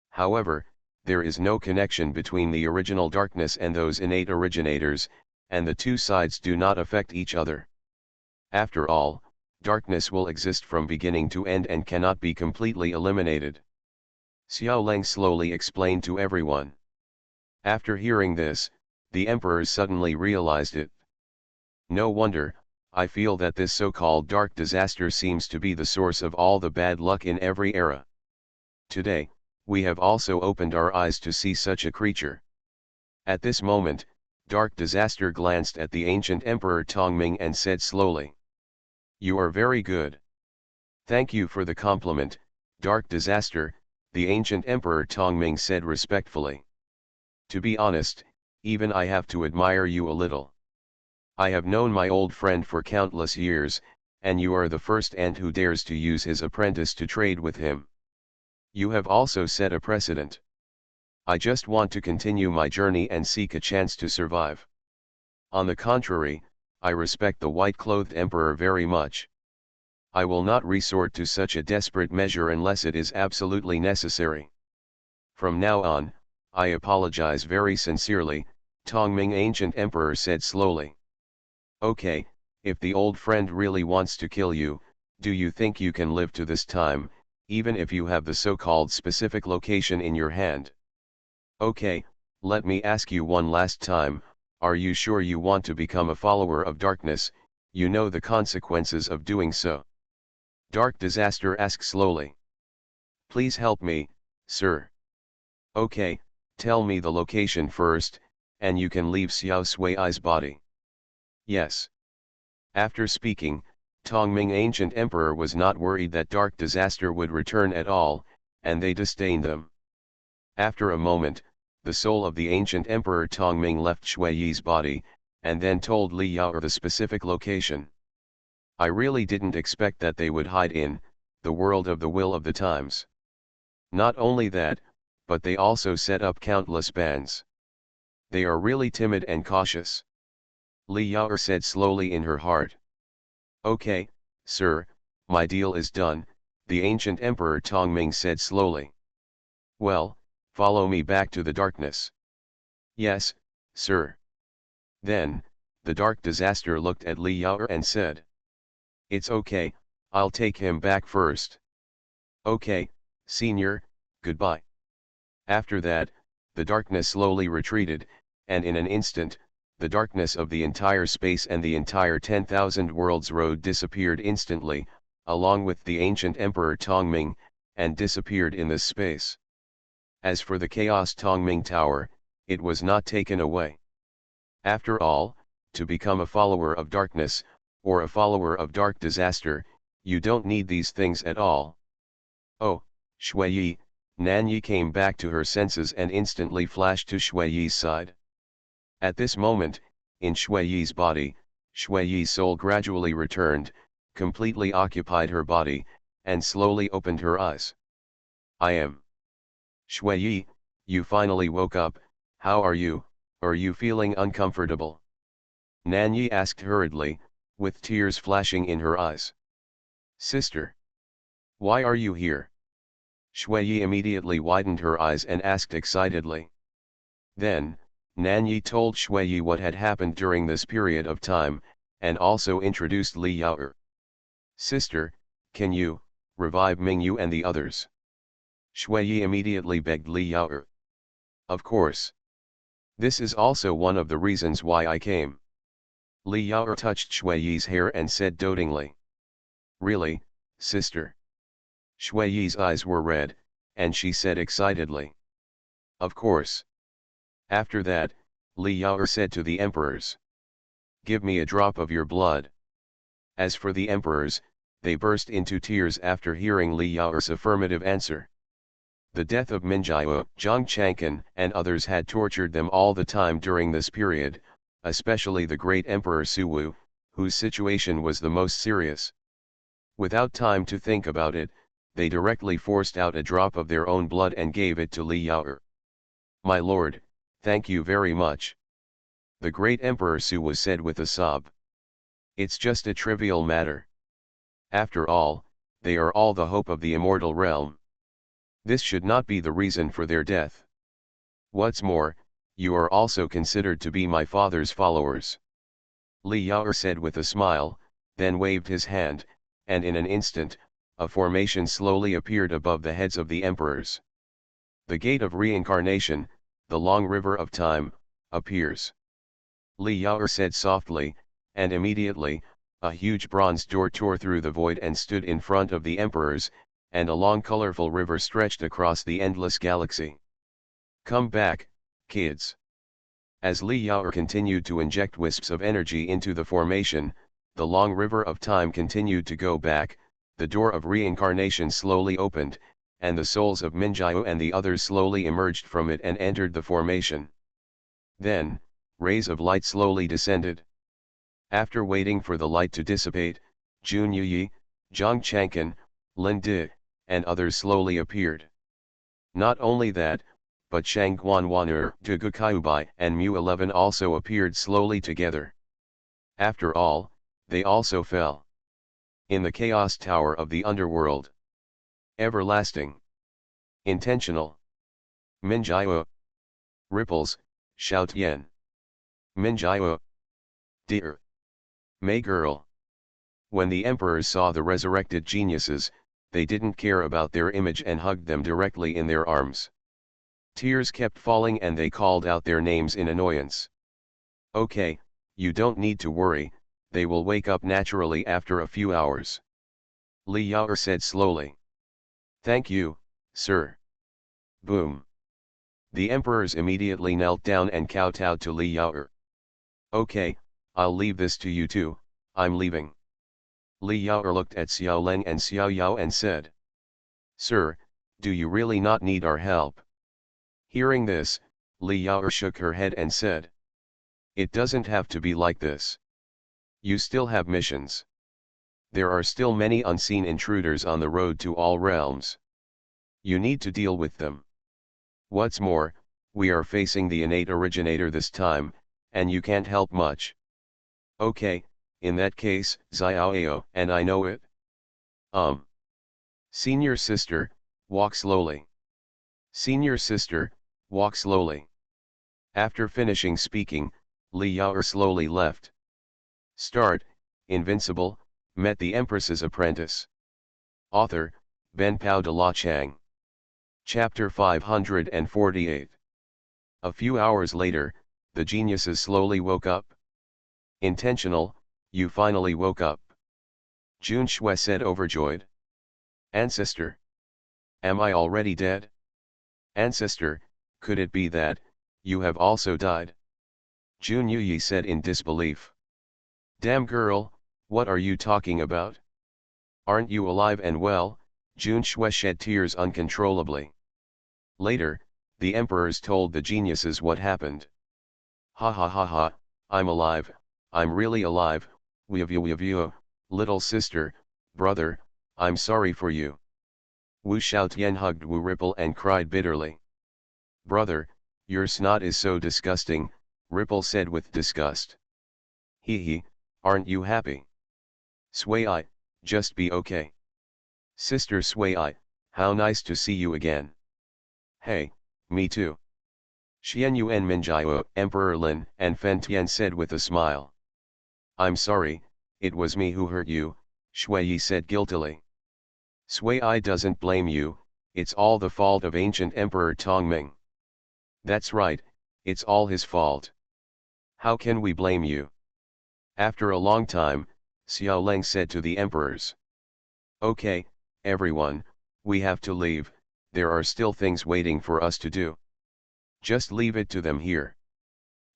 However, there is no connection between the original darkness and those innate originators, and the two sides do not affect each other. After all, darkness will exist from beginning to end and cannot be completely eliminated. Xiao Leng slowly explained to everyone. After hearing this, the emperors suddenly realized it. No wonder, I feel that this so-called dark disaster seems to be the source of all the bad luck in every era. Today, we have also opened our eyes to see such a creature. At this moment, Dark Disaster glanced at the ancient Emperor Tongming and said slowly. You are very good. Thank you for the compliment, Dark Disaster, the ancient Emperor Tongming said respectfully. To be honest, even I have to admire you a little. I have known my old friend for countless years, and you are the first ant who dares to use his apprentice to trade with him. You have also set a precedent. I just want to continue my journey and seek a chance to survive. On the contrary, I respect the white-clothed emperor very much. I will not resort to such a desperate measure unless it is absolutely necessary. From now on, I apologize very sincerely, Tongming Ancient Emperor said slowly. Okay, if the old friend really wants to kill you, do you think you can live to this time, even if you have the so-called specific location in your hand? Okay, let me ask you one last time, are you sure you want to become a follower of darkness? You know the consequences of doing so. Dark Disaster asked slowly. Please help me, sir. Okay, tell me the location first, and you can leave Xiao Sui's body. Yes. After speaking, Tongming Ancient Emperor was not worried that Dark Disaster would return at all, and they disdained them. After a moment, the soul of the Ancient Emperor Tongming left Shuiyi's body, and then told Li Yao the specific location. I really didn't expect that they would hide in the world of the Will of the Times. Not only that, but they also set up countless bands. They are really timid and cautious. Li Yao said slowly in her heart. Okay, sir, my deal is done, the ancient Emperor Tongming said slowly. Well, follow me back to the darkness. Yes, sir. Then, the Dark Disaster looked at Li Yao and said. It's okay, I'll take him back first. Okay, senior, goodbye. After that, the darkness slowly retreated, and in an instant, the darkness of the entire space and the entire 10,000 worlds road disappeared instantly, along with the ancient Emperor Tongming, and disappeared in this space. As for the Chaos Tongming Tower, it was not taken away. After all, to become a follower of darkness, or a follower of Dark Disaster, you don't need these things at all. Oh, Shuiyi, Nanyi came back to her senses and instantly flashed to Shuiyi's side. At this moment, in Shuiyi's body, Shuiyi's soul gradually returned, completely occupied her body, and slowly opened her eyes. I am. Shuiyi, you finally woke up, how are you, are you feeling uncomfortable? Nanyi asked hurriedly, with tears flashing in her eyes. Sister. Why are you here? Shuiyi immediately widened her eyes and asked excitedly. Then, Nanyi told Shuiyi what had happened during this period of time, and also introduced Li Yao. Sister, can you revive Mingyu and the others? Shuiyi immediately begged Li Yao. Of course. This is also one of the reasons why I came. Li Yao touched Shuiyi's hair and said dotingly. Really, sister? Shuiyi's eyes were red, and she said excitedly. Of course. After that, Li Yao said to the emperors. Give me a drop of your blood. As for the emperors, they burst into tears after hearing Li Yao's affirmative answer. The death of Minjiao, Zhang Changkan and others had tortured them all the time during this period, especially the great Emperor Suwu, whose situation was the most serious. Without time to think about it, they directly forced out a drop of their own blood and gave it to Li Yao. My lord, thank you very much. The great Emperor Suwu said with a sob. It's just a trivial matter. After all, they are all the hope of the immortal realm. This should not be the reason for their death. What's more, you are also considered to be my father's followers. Li Yao said with a smile, then waved his hand, and in an instant, a formation slowly appeared above the heads of the emperors. The gate of reincarnation, the long river of time, appears. Li Yao said softly, and immediately, a huge bronze door tore through the void and stood in front of the emperors, and a long colorful river stretched across the endless galaxy. Come back, kids. As Li Yao continued to inject wisps of energy into the formation, the long river of time continued to go back, the door of reincarnation slowly opened, and the souls of Minjiao and the others slowly emerged from it and entered the formation. Then, rays of light slowly descended. After waiting for the light to dissipate, Jun Yuyi, Zhang Changkan, Lin Di, and others slowly appeared. Not only that, but Xuanhuan, Dugukaiubai and Mu-11 also appeared slowly together. After all, they also fell. In the Chaos Tower of the Underworld. Everlasting. Intentional. Minjiao. Ripples, Xiaotian. Minjiao. Dear. May girl. When the emperors saw the resurrected geniuses, they didn't care about their image and hugged them directly in their arms. Tears kept falling and they called out their names in annoyance. Okay, you don't need to worry, they will wake up naturally after a few hours. Li Yao said slowly. Thank you, sir. Boom. The emperors immediately knelt down and kowtowed to Li Yao. Okay, I'll leave this to you two, I'm leaving. Li Yao looked at Xiao Leng and Xiao Yao and said. Sir, do you really not need our help? Hearing this, Li Yao shook her head and said. It doesn't have to be like this. You still have missions. There are still many unseen intruders on the road to all realms. You need to deal with them. What's more, we are facing the innate originator this time, and you can't help much. Okay, in that case, Xiaoao, and I know it. Senior sister, walk slowly. Senior sister, walk slowly. After finishing speaking, Li Yao slowly left. Start, Invincible, met the Empress's apprentice. Author, Ben Pao de la Chang. Chapter 548. A few hours later, the geniuses slowly woke up. Intentional, you finally woke up. Jun Shui said overjoyed. Ancestor. Am I already dead? Ancestor, could it be that, you have also died? Jun Yuyi said in disbelief. Damn girl, what are you talking about? Aren't you alive and well? Jun Shui shed tears uncontrollably. Later, the emperors told the geniuses what happened. Ha ha ha ha, I'm alive, I'm really alive, we've little sister, brother, I'm sorry for you. Wu Xiaotian hugged Wu Ripple and cried bitterly. Brother, your snot is so disgusting, Ripple said with disgust. Hee, aren't you happy? Sui, just be okay. Sister Sui, how nice to see you again. Hey, me too. Xuanhuan Minjiao, Emperor Lin and Fen Tian said with a smile. I'm sorry, it was me who hurt you, Shui said guiltily. Sui doesn't blame you, it's all the fault of ancient Emperor Tongming. That's right, it's all his fault. How can we blame you? After a long time, Xiao Leng said to the emperors. Okay, everyone, we have to leave, there are still things waiting for us to do. Just leave it to them here.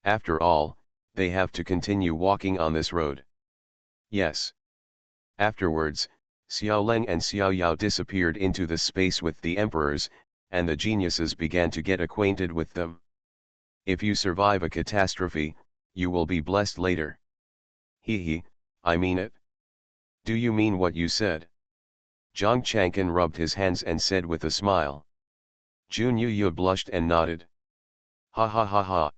After all, they have to continue walking on this road. Yes. Afterwards, Xiao Leng and Xiao Yao disappeared into the space with the emperors, and the geniuses began to get acquainted with them. If you survive a catastrophe, you will be blessed later. Hee, I mean it. Do you mean what you said? Zhang Changkan rubbed his hands and said with a smile. Jun Yu blushed and nodded. Ha ha ha ha.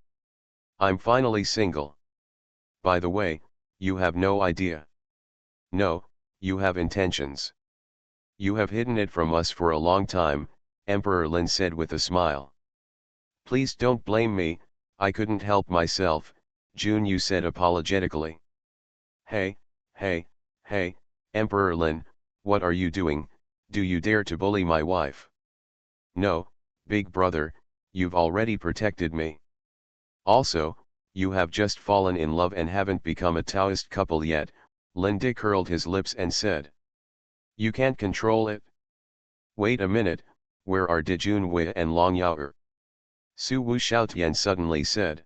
I'm finally single. By the way, you have no idea. No, you have intentions. You have hidden it from us for a long time, Emperor Lin said with a smile. Please don't blame me, I couldn't help myself, Jun Yu said apologetically. Hey, Emperor Lin, what are you doing, do you dare to bully my wife? No, big brother, you've already protected me. Also, you have just fallen in love and haven't become a Taoist couple yet, Lin Di curled his lips and said. You can't control it? Wait a minute, where are Dijun Wei and Long Yao? Su Wu Xiaotian suddenly said.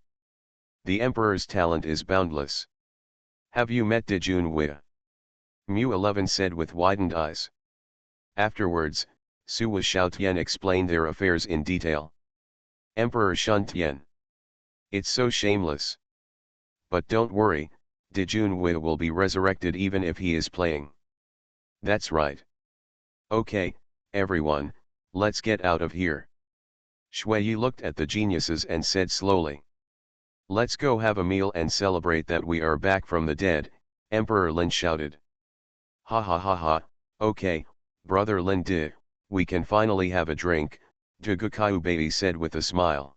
The emperor's talent is boundless. Have you met Dijun Wei? Mu 11 said with widened eyes. Afterwards, Su Wu Xiaotian explained their affairs in detail. Emperor Shun Tian. It's so shameless. But don't worry, Dijun Wei will be resurrected even if he is playing. That's right. Okay, everyone, let's get out of here. Shui looked at the geniuses and said slowly. Let's go have a meal and celebrate that we are back from the dead, Emperor Lin shouted. Ha ha ha ha, okay, brother Lin Di, we can finally have a drink, Baby said with a smile.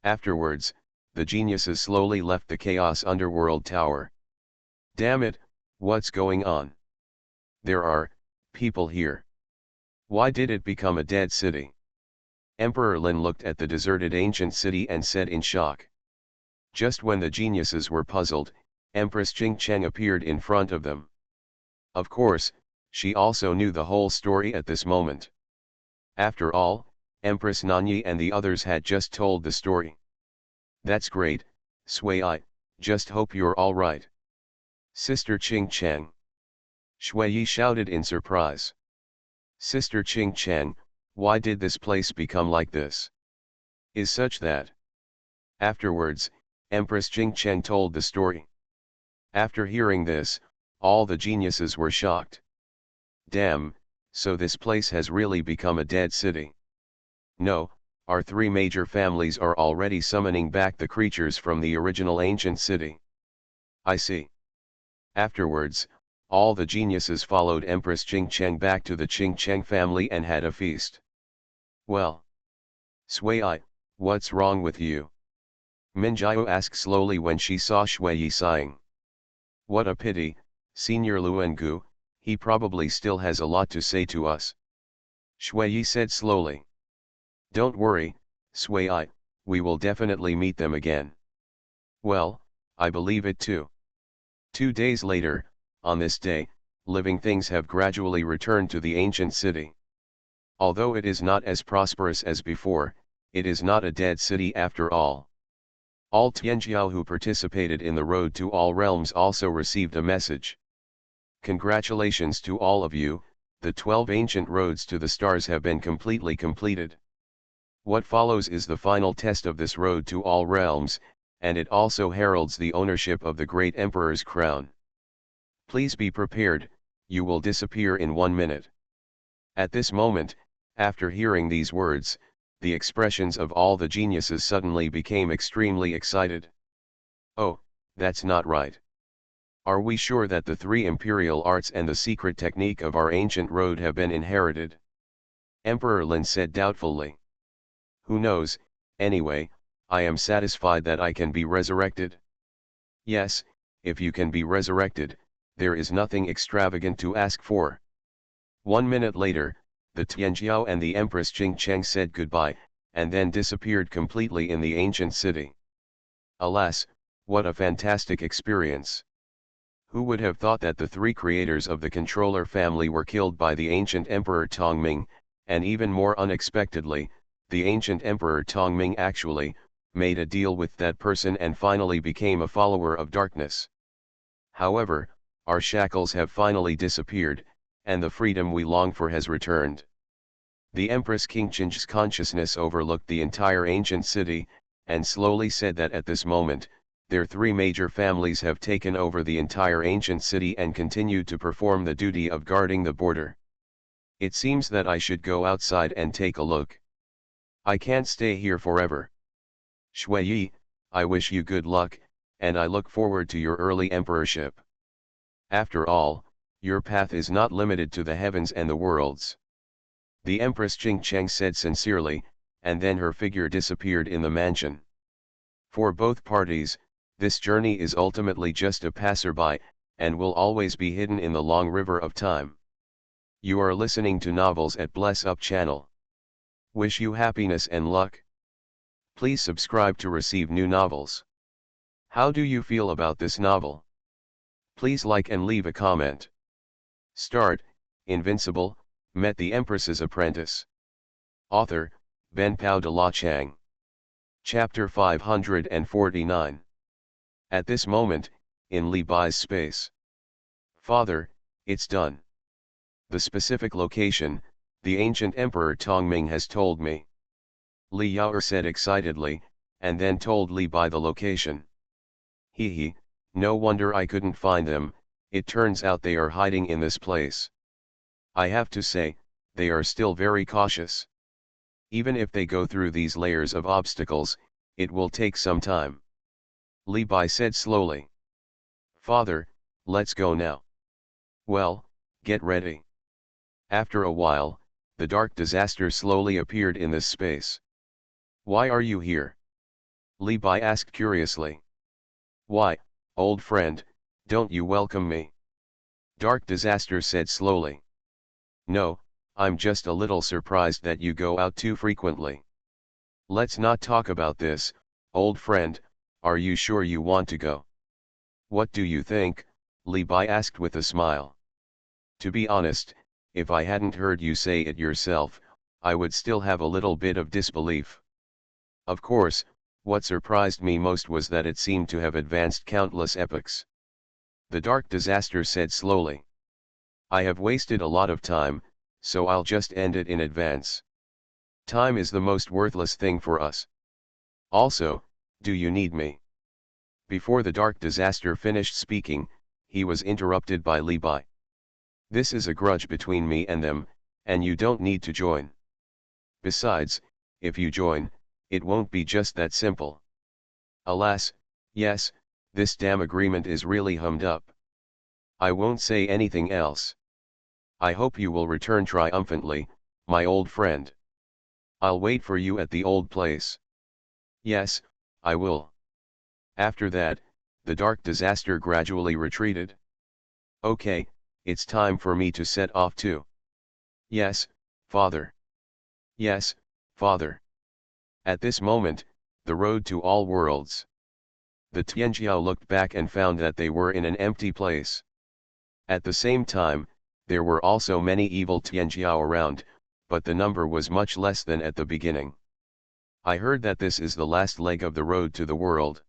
Afterwards, the geniuses slowly left the Chaos Underworld Tower. Damn it, what's going on? There are people here. Why did it become a dead city? Emperor Lin looked at the deserted ancient city and said in shock. Just when the geniuses were puzzled, Empress Qing Cheng appeared in front of them. Of course, she also knew the whole story at this moment. After all, Empress Nanyi and the others had just told the story. That's great, Sui, I just hope you're all right. Sister Qing Cheng. Shui Yi shouted in surprise. Sister Qing Cheng, why did this place become like this? Is such that? Afterwards, Empress Qing Cheng told the story. After hearing this, all the geniuses were shocked. Damn, so this place has really become a dead city. No, our three major families are already summoning back the creatures from the original ancient city. I see. Afterwards, all the geniuses followed Empress Qing Cheng back to the Qing Cheng family and had a feast. Well. Sui, what's wrong with you? Minjiao asked slowly when she saw Shui Yi sighing. What a pity, Senior Luengu, he probably still has a lot to say to us. Shui Yi said slowly. Don't worry, Sui, we will definitely meet them again. Well, I believe it too. 2 days later, on this day, living things have gradually returned to the ancient city. Although it is not as prosperous as before, it is not a dead city after all. All Tianjiao who participated in the Road to All Realms also received a message. Congratulations to all of you, the 12 ancient roads to the stars have been completely completed. What follows is the final test of this Road to All Realms, and it also heralds the ownership of the Great Emperor's crown. Please be prepared, you will disappear in 1 minute. At this moment, after hearing these words, the expressions of all the geniuses suddenly became extremely excited. Oh, that's not right. Are we sure that the 3 imperial arts and the secret technique of our ancient road have been inherited? Emperor Lin said doubtfully. Who knows, anyway, I am satisfied that I can be resurrected. Yes, if you can be resurrected, there is nothing extravagant to ask for. 1 minute later, the Tianjiao and the Empress Qing Cheng said goodbye, and then disappeared completely in the ancient city. Alas, what a fantastic experience! Who would have thought that the 3 creators of the controller family were killed by the ancient Emperor Tongming, and even more unexpectedly, the ancient Emperor Tongming actually made a deal with that person and finally became a follower of darkness. However, our shackles have finally disappeared, and the freedom we long for has returned. The Empress Qingqing's consciousness overlooked the entire ancient city, and slowly said that at this moment, their 3 major families have taken over the entire ancient city and continue to perform the duty of guarding the border. It seems that I should go outside and take a look. I can't stay here forever. Shui Yi, I wish you good luck, and I look forward to your early emperorship. After all, your path is not limited to the heavens and the worlds. The Empress Qing Cheng said sincerely, and then her figure disappeared in the mansion. For both parties, this journey is ultimately just a passerby, and will always be hidden in the long river of time. You are listening to Novels at Bless Up channel. Wish you happiness and luck. Please subscribe to receive new novels. How do you feel about this novel? Please like and leave a comment. Start, Invincible, Met the Empress's Apprentice. Author, Benpao de la Chang. Chapter 549. At this moment, in Li Bai's space. Father, it's done. The specific location, the ancient Emperor Tongming has told me. Li Yaoer said excitedly, and then told Li Bai the location. Hee, no wonder I couldn't find them, it turns out they are hiding in this place. I have to say, they are still very cautious. Even if they go through these layers of obstacles, it will take some time. Li Bai said slowly. Father, let's go now. Well, Get ready. After a while, the dark disaster slowly appeared in this space. Why are you here? Li Bai asked curiously. Why, old friend, don't you welcome me? Dark Disaster said slowly. No, I'm just a little surprised that you go out too frequently. Let's not talk about this, old friend, are you sure you want to go? What do you think? Li Bai asked with a smile. To be honest, if I hadn't heard you say it yourself, I would still have a little bit of disbelief. Of course, what surprised me most was that it seemed to have advanced countless epochs. The Dark Disaster said slowly. I have wasted a lot of time, so I'll just end it in advance. Time is the most worthless thing for us. Also, do you need me? Before the Dark Disaster finished speaking, he was interrupted by Li Bai. This is a grudge between me and them, and you don't need to join. Besides, if you join, it won't be just that simple. Alas, yes, this damn agreement is really hummed up. I won't say anything else. I hope you will return triumphantly, my old friend. I'll wait for you at the old place. Yes, I will. After that, the Dark Disaster gradually retreated. Okay, it's time for me to set off too. Yes, father. Yes, father. At this moment, the road to all worlds. The Tianjiao looked back and found that they were in an empty place. At the same time, there were also many evil Tianjiao around, but the number was much less than at the beginning. I heard that this is the last leg of the road to the world.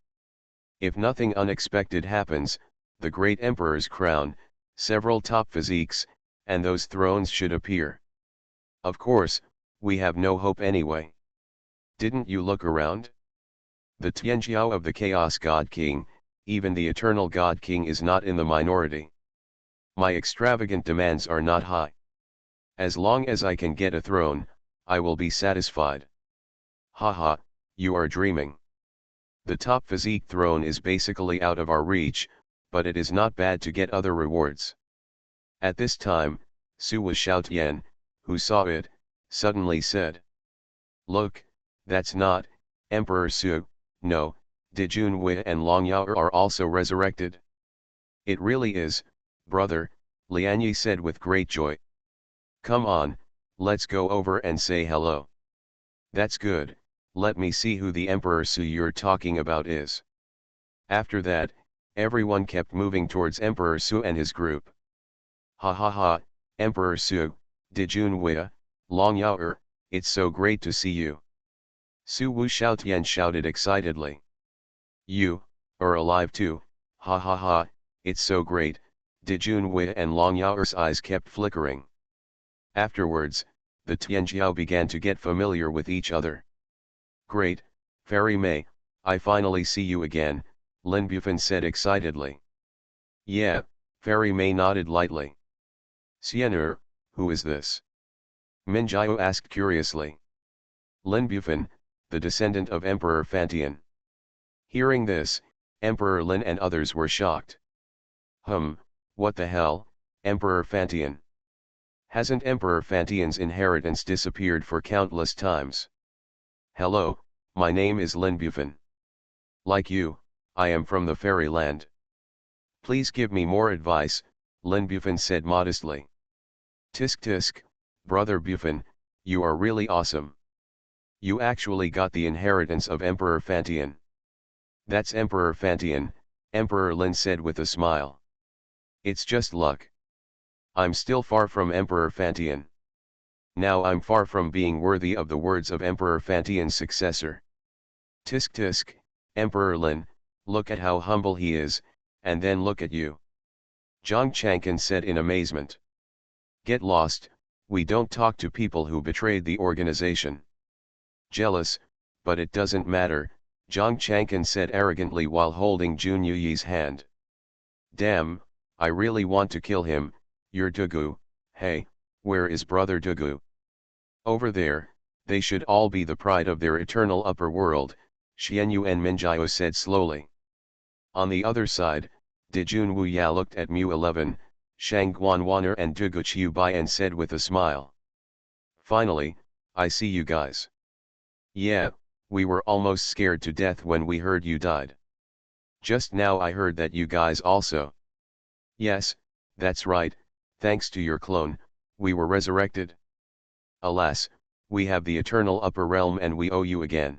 If nothing unexpected happens, the great emperor's crown, several top physiques, and those thrones should appear. Of course, we have no hope anyway. Didn't you look around? The Tianjiao of the Chaos God King, even the Eternal God King is not in the minority. My extravagant demands are not high. As long as I can get a throne, I will be satisfied. Haha, you are dreaming. The top physique throne is basically out of our reach, but it is not bad to get other rewards. At this time, Su was Xiaotian, who saw it, suddenly said. Look, that's not, Emperor Su, no, Dijun Wei and Long Yao are also resurrected. It really is, brother, Lian Yi said with great joy. Come on, let's go over and say hello. That's good, let me see who the Emperor Su you're talking about is. After that, everyone kept moving towards Emperor Su and his group. Ha ha ha, Emperor Su, Dijun Wei, Long Yao, it's so great to see you. Su Wu Xiaotian shouted excitedly. You, are alive too, ha ha ha, it's so great, Dijun Wei and Long Yao's eyes kept flickering. Afterwards, the Tianjiao began to get familiar with each other. Great, Fairy Mei, I finally see you again, Lin Bufan said excitedly. Yeah, Fairy Mei nodded lightly. Xian'er, who is this? Minjiao asked curiously. Lin Bufan, the descendant of Emperor Fantian. Hearing this, Emperor Lin and others were shocked. What the hell, Emperor Fantian? Hasn't Emperor Fantian's inheritance disappeared for countless times? Hello, my name is Lin Bufan. Like you, I am from the fairyland. Please give me more advice, Lin Bufan said modestly. Tisk tisk, brother Bufan, you are really awesome. You actually got the inheritance of Emperor Fantian. That's Emperor Fantian, Emperor Lin said with a smile. It's just luck. I'm still far from Emperor Fantian. Now I'm far from being worthy of the words of Emperor Fantian's successor. Tisk tisk, Emperor Lin, look at how humble he is, and then look at you. Zhang Chang'an said in amazement. Get lost, we don't talk to people who betrayed the organization. Jealous, but it doesn't matter, Zhang Chang'an said arrogantly while holding Jun Yuyi's hand. Damn, I really want to kill him, your Dugu, hey, where is brother Dugu? Over there, they should all be the pride of their eternal upper world, Xianyuan Minjiao said slowly. On the other side, Dijun Wuya looked at Mu 11, Xuanhuan and Duguqiu Bai and said with a smile. Finally, I see you guys. Yeah, we were almost scared to death when we heard you died. Just now I heard that you guys also. Yes, that's right, thanks to your clone, we were resurrected. Alas, we have the eternal upper realm and we owe you again.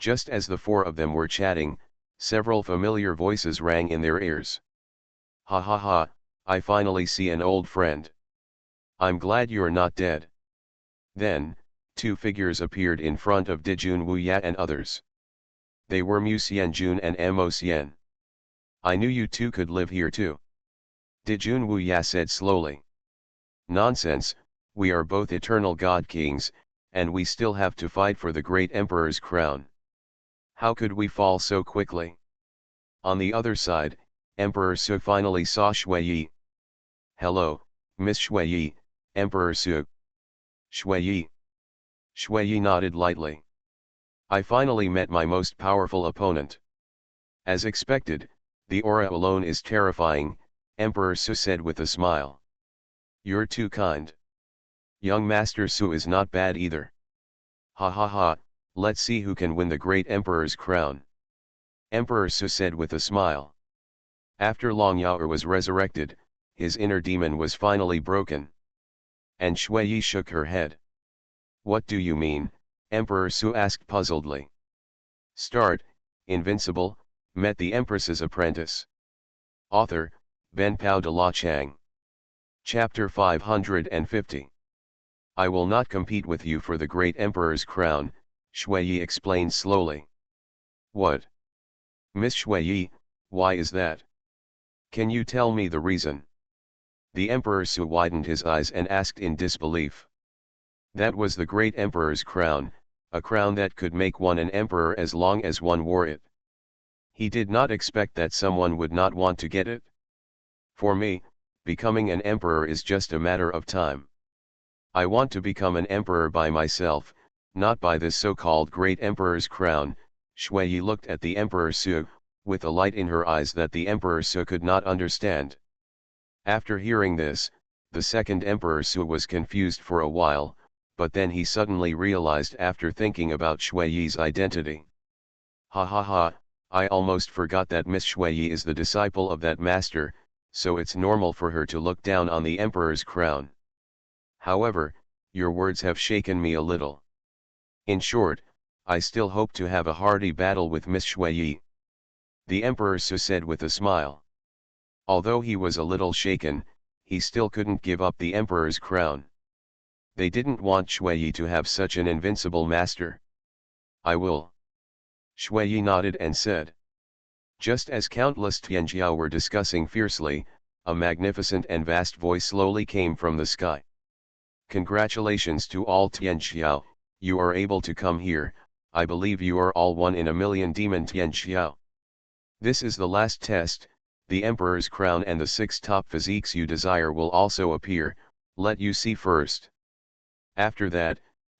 Just as the four of them were chatting, several familiar voices rang in their ears. Ha ha ha, I finally see an old friend. I'm glad you're not dead. Then, two figures appeared in front of Dijun Wuya and others. They were Mu Xianjun and Mo Xian. I knew you two could live here too. Dijun Wuya said slowly. Nonsense, we are both eternal god kings, and we still have to fight for the great emperor's crown. How could we fall so quickly? On the other side, Emperor Su finally saw Shui. Hello, Miss Shui, Emperor Su. Shui. Shui nodded lightly. I finally met my most powerful opponent. As expected, the aura alone is terrifying, Emperor Su said with a smile. You're too kind. Young Master Su is not bad either. Ha ha ha, let's see who can win the great emperor's crown. Emperor Su said with a smile. After Long Yao was resurrected, his inner demon was finally broken. And Shui shook her head. What do you mean? Emperor Su asked puzzledly. Start, Invincible, met the Empress's apprentice. Author, Ben Pao de la Chang. Chapter 550. I will not compete with you for the great emperor's crown, Shui explained slowly. What? Miss Shui, why is that? Can you tell me the reason? The Emperor Su widened his eyes and asked in disbelief. That was the great emperor's crown, a crown that could make one an emperor as long as one wore it. He did not expect that someone would not want to get it. For me, becoming an emperor is just a matter of time. I want to become an emperor by myself, not by this so-called great emperor's crown. Shui looked at the Emperor Su, with a light in her eyes that the Emperor Su could not understand. After hearing this, the second Emperor Su was confused for a while, but then he suddenly realized after thinking about Shui's identity. Ha ha ha, I almost forgot that Miss Shui is the disciple of that master, so it's normal for her to look down on the emperor's crown. However, your words have shaken me a little. In short, I still hope to have a hearty battle with Miss Shui. The Emperor Su said with a smile. Although he was a little shaken, he still couldn't give up the emperor's crown. They didn't want Shui to have such an invincible master. I will. Shui nodded and said. Just as countless Tianjiao were discussing fiercely, a magnificent and vast voice slowly came from the sky. Congratulations to all Tianjiao, you are able to come here. I believe you are all 1 in a million demon Tianjiao. This is the last test, the Emperor's crown and the 6 top physiques you desire will also appear, let you see first. After that,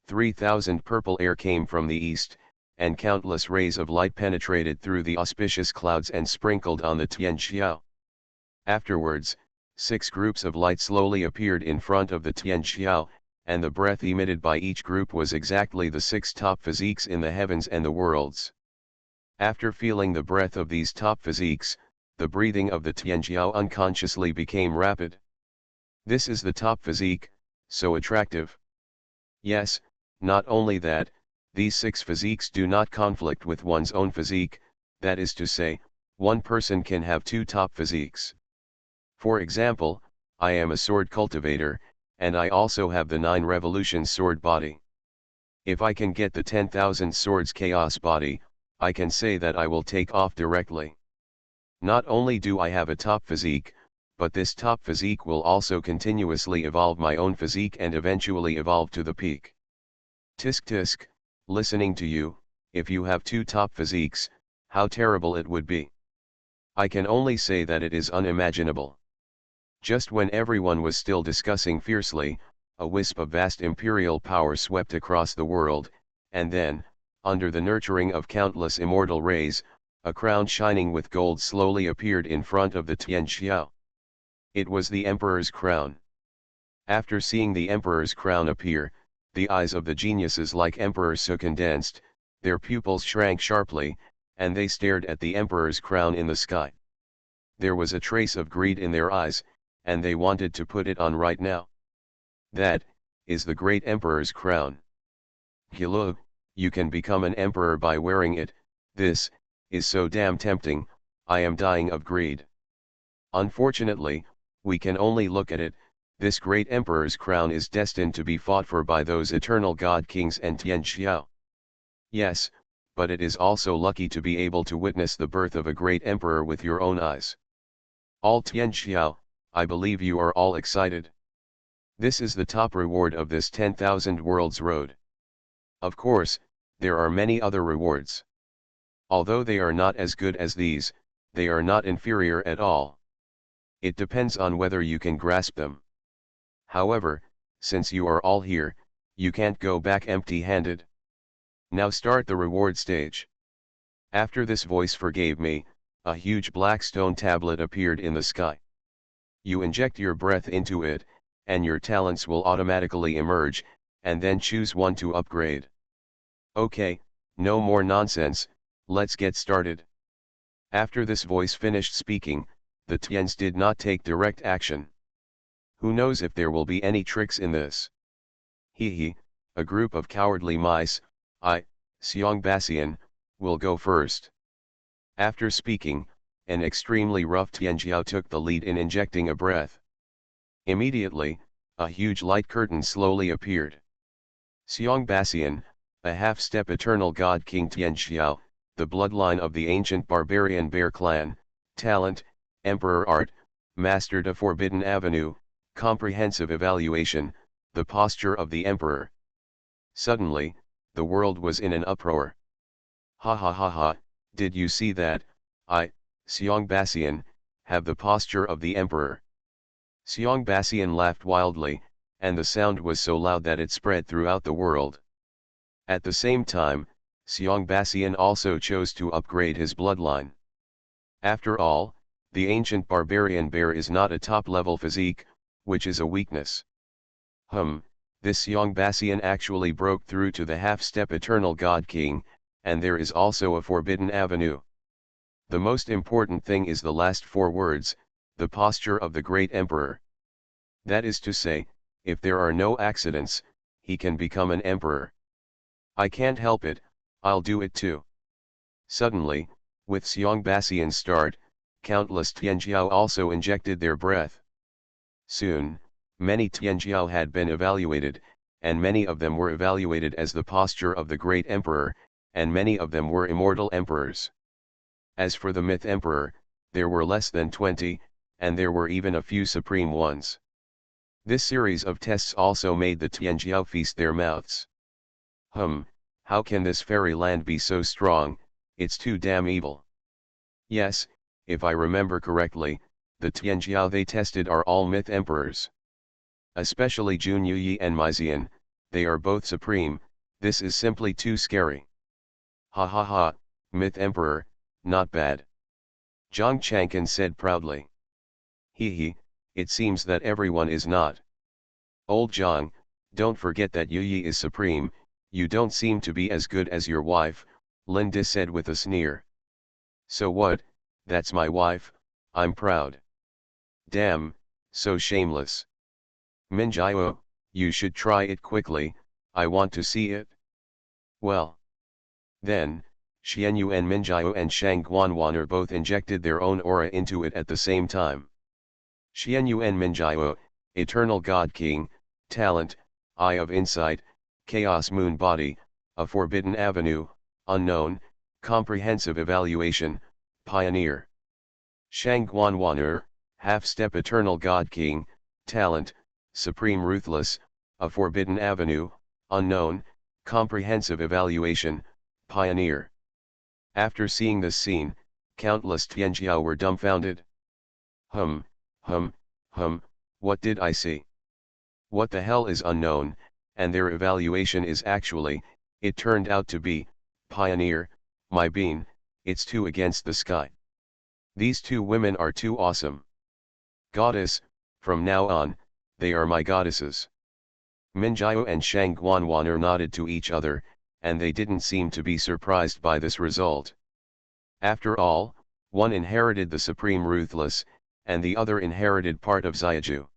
3,000 purple air came from the east, and countless rays of light penetrated through the auspicious clouds and sprinkled on the Tianjiao. Afterwards, 6 groups of light slowly appeared in front of the Tianjiao, and the breath emitted by each group was exactly the 6 top physiques in the heavens and the worlds. After feeling the breath of these top physiques, the breathing of the Tianjiao unconsciously became rapid. This is the top physique, so attractive. Yes, not only that, these 6 physiques do not conflict with one's own physique, that is to say, one person can have 2 top physiques. For example, I am a sword cultivator, and I also have the 9 revolutions sword body. If I can get the 10,000 swords chaos body, I can say that I will take off directly. Not only do I have a top physique, but this top physique will also continuously evolve my own physique and eventually evolve to the peak. Tisk tisk, listening to you, if you have 2 top physiques, how terrible it would be. I can only say that it is unimaginable. Just when everyone was still discussing fiercely, a wisp of vast imperial power swept across the world, and then, under the nurturing of countless immortal rays, a crown shining with gold slowly appeared in front of the Tianjiao. It was the emperor's crown. After seeing the emperor's crown appear, the eyes of the geniuses like Emperor Su condensed, their pupils shrank sharply, and they stared at the emperor's crown in the sky. There was a trace of greed in their eyes, and they wanted to put it on right now. That is the great emperor's crown. Hello, you can become an emperor by wearing it. This is so damn tempting. I am dying of greed. Unfortunately, we can only look at it. This great emperor's crown is destined to be fought for by those eternal god kings and Tian Xiao. Yes, but it is also lucky to be able to witness the birth of a great emperor with your own eyes. All Tian Xiao, I believe you are all excited. This is the top reward of this 10,000 Worlds Road. Of course, there are many other rewards. Although they are not as good as these, they are not inferior at all. It depends on whether you can grasp them. However, since you are all here, you can't go back empty-handed. Now start the reward stage. After this voice forgave me, a huge black stone tablet appeared in the sky. You inject your breath into it, and your talents will automatically emerge, and then choose one to upgrade. Okay, no more nonsense, let's get started. After this voice finished speaking, the Tians did not take direct action. Who knows if there will be any tricks in this? Hee, a group of cowardly mice, Xuanhuan, will go first. After speaking, an extremely rough Tianjiao took the lead in injecting a breath. Immediately, a huge light curtain slowly appeared. Xuanhuan, a half-step eternal god king Tianxiao, the bloodline of the ancient barbarian bear clan, talent, emperor art, mastered a forbidden avenue, comprehensive evaluation, the posture of the emperor. Suddenly, the world was in an uproar. Ha ha ha ha, did you see that? Xuanhuan, have the posture of the emperor. Xuanhuan laughed wildly, and the sound was so loud that it spread throughout the world. At the same time, Xuanhuan also chose to upgrade his bloodline. After all, the ancient barbarian bear is not a top-level physique, which is a weakness. This Xuanhuan actually broke through to the half-step eternal god king, and there is also a forbidden avenue. The most important thing is the last 4 words, the posture of the great emperor. That is to say, if there are no accidents, he can become an emperor. I can't help it, I'll do it too. Suddenly, with Xuanhuan's start, countless Tianjiao also injected their breath. Soon, many Tianjiao had been evaluated, and many of them were evaluated as the posture of the great emperor, and many of them were immortal emperors. As for the myth emperor, there were less than 20, and there were even a few supreme ones. This series of tests also made the Tianjiao feast their mouths. How can this fairyland be so strong? It's too damn evil. Yes, if I remember correctly, the Tianjiao they tested are all myth emperors. Especially Jun Yuyi and Mizian, they are both supreme. This is simply too scary. Ha ha ha, myth emperor, not bad. Zhang Chang'an said proudly. Hee, it seems that everyone is not. Old Zhang, don't forget that Yuyi is supreme. You don't seem to be as good as your wife, Linda said with a sneer. So what, that's my wife, I'm proud. Damn, so shameless. Minjiao, you should try it quickly, I want to see it. Well. Then, Xuanhuan Minjiao and Xuanhuan both injected their own aura into it at the same time. Xuanhuan Minjiao, Eternal God King, Talent, Eye of Insight, Chaos Moon Body, A Forbidden Avenue, Unknown, Comprehensive Evaluation, Pioneer. Xuanhuan Half-Step Eternal God King, Talent, Supreme Ruthless, A Forbidden Avenue, Unknown, Comprehensive Evaluation, Pioneer. After seeing this scene, countless Tianjiao were dumbfounded. What did I see? What the hell is unknown? And their evaluation is actually, it turned out to be, Pioneer, my bean, it's 2 against the sky. These 2 women are too awesome. Goddess, from now on, they are my goddesses. Minjiao and Xuanhuan nodded to each other, and they didn't seem to be surprised by this result. After all, one inherited the supreme ruthless, and the other inherited part of Xiaju.